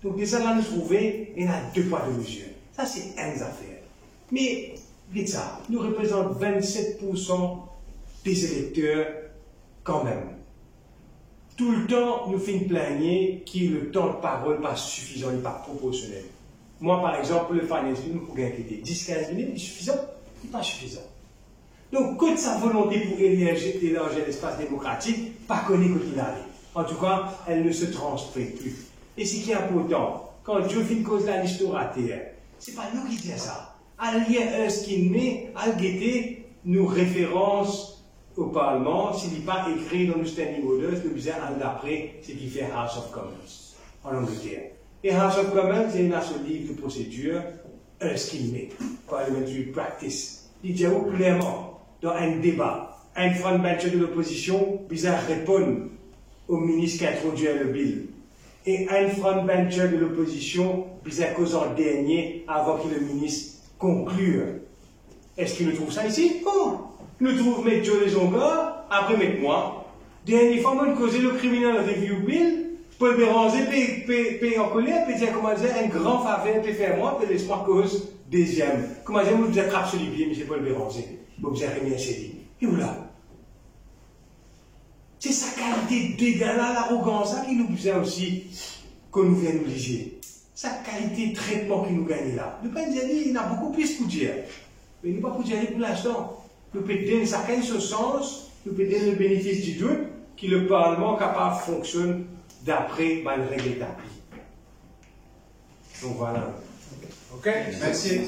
Donc, déjà là, nous trouvons, il y a 2 poids de mesure. Ça, c'est une affaire. Mais, dites ça, nous représentons 27% des électeurs quand même. Tout le temps, nous faisons plaigner que le temps de parole n'est pas suffisant, il n'est pas proportionnel. Moi, par exemple, pour le finance bill, pour gagner 10-15 minutes, il est suffisant, il n'est pas suffisant. Donc, quand sa volonté pour élargir l'espace démocratique, pas connaît quand il allait. En tout cas, elle ne se transmet plus. Et ce qui est important, quand Dieu fait une cause de la liste oratoire, ce n'est pas nous qui disons ça. Elle y a ce qui met à guetter nos références au Parlement, s'il n'est pas écrit dans le standing orders, nous disons d'après ce qui fait House of Commons en Angleterre. Et House of Commons, il y a un livre de procédure, ce qu'il met, Parliamentary Practice. Il dit clairement, dans un débat, un frontbencher de l'opposition vient répondre au ministre qui a introduit le bill. Et un frontbencher de l'opposition vient causer en dernier avant que le ministre conclue. Est-ce qu'il le trouve ça ici? Non. Il le trouve mettre Joe Lesonga, après mettre moi. Dernière fois, on causait le criminal review bill, Paul Béranger paye en colère, puis dire, comment dire, un grand faveur peut faire moi, puis l'espoir cause deuxième. Comment dire, vous vous attrape sur les pieds, M. Paul Béranger. Vous vous avez rien chéri. Et où là? C'est sa qualité dégueulasse, l'arrogance, qui nous faisait aussi, qu'on nous vient nous liger. Sa qualité de traitement qui nous gagne là. Le père dit, il a beaucoup plus pour dire. Mais il n'est pas pour dire pour l'instant. Nous peut donner chacun ce sens, nous peut donner le bénéfice du doute, que le Parlement capable fonctionne d'après les règles établies. Donc voilà. Ok, merci.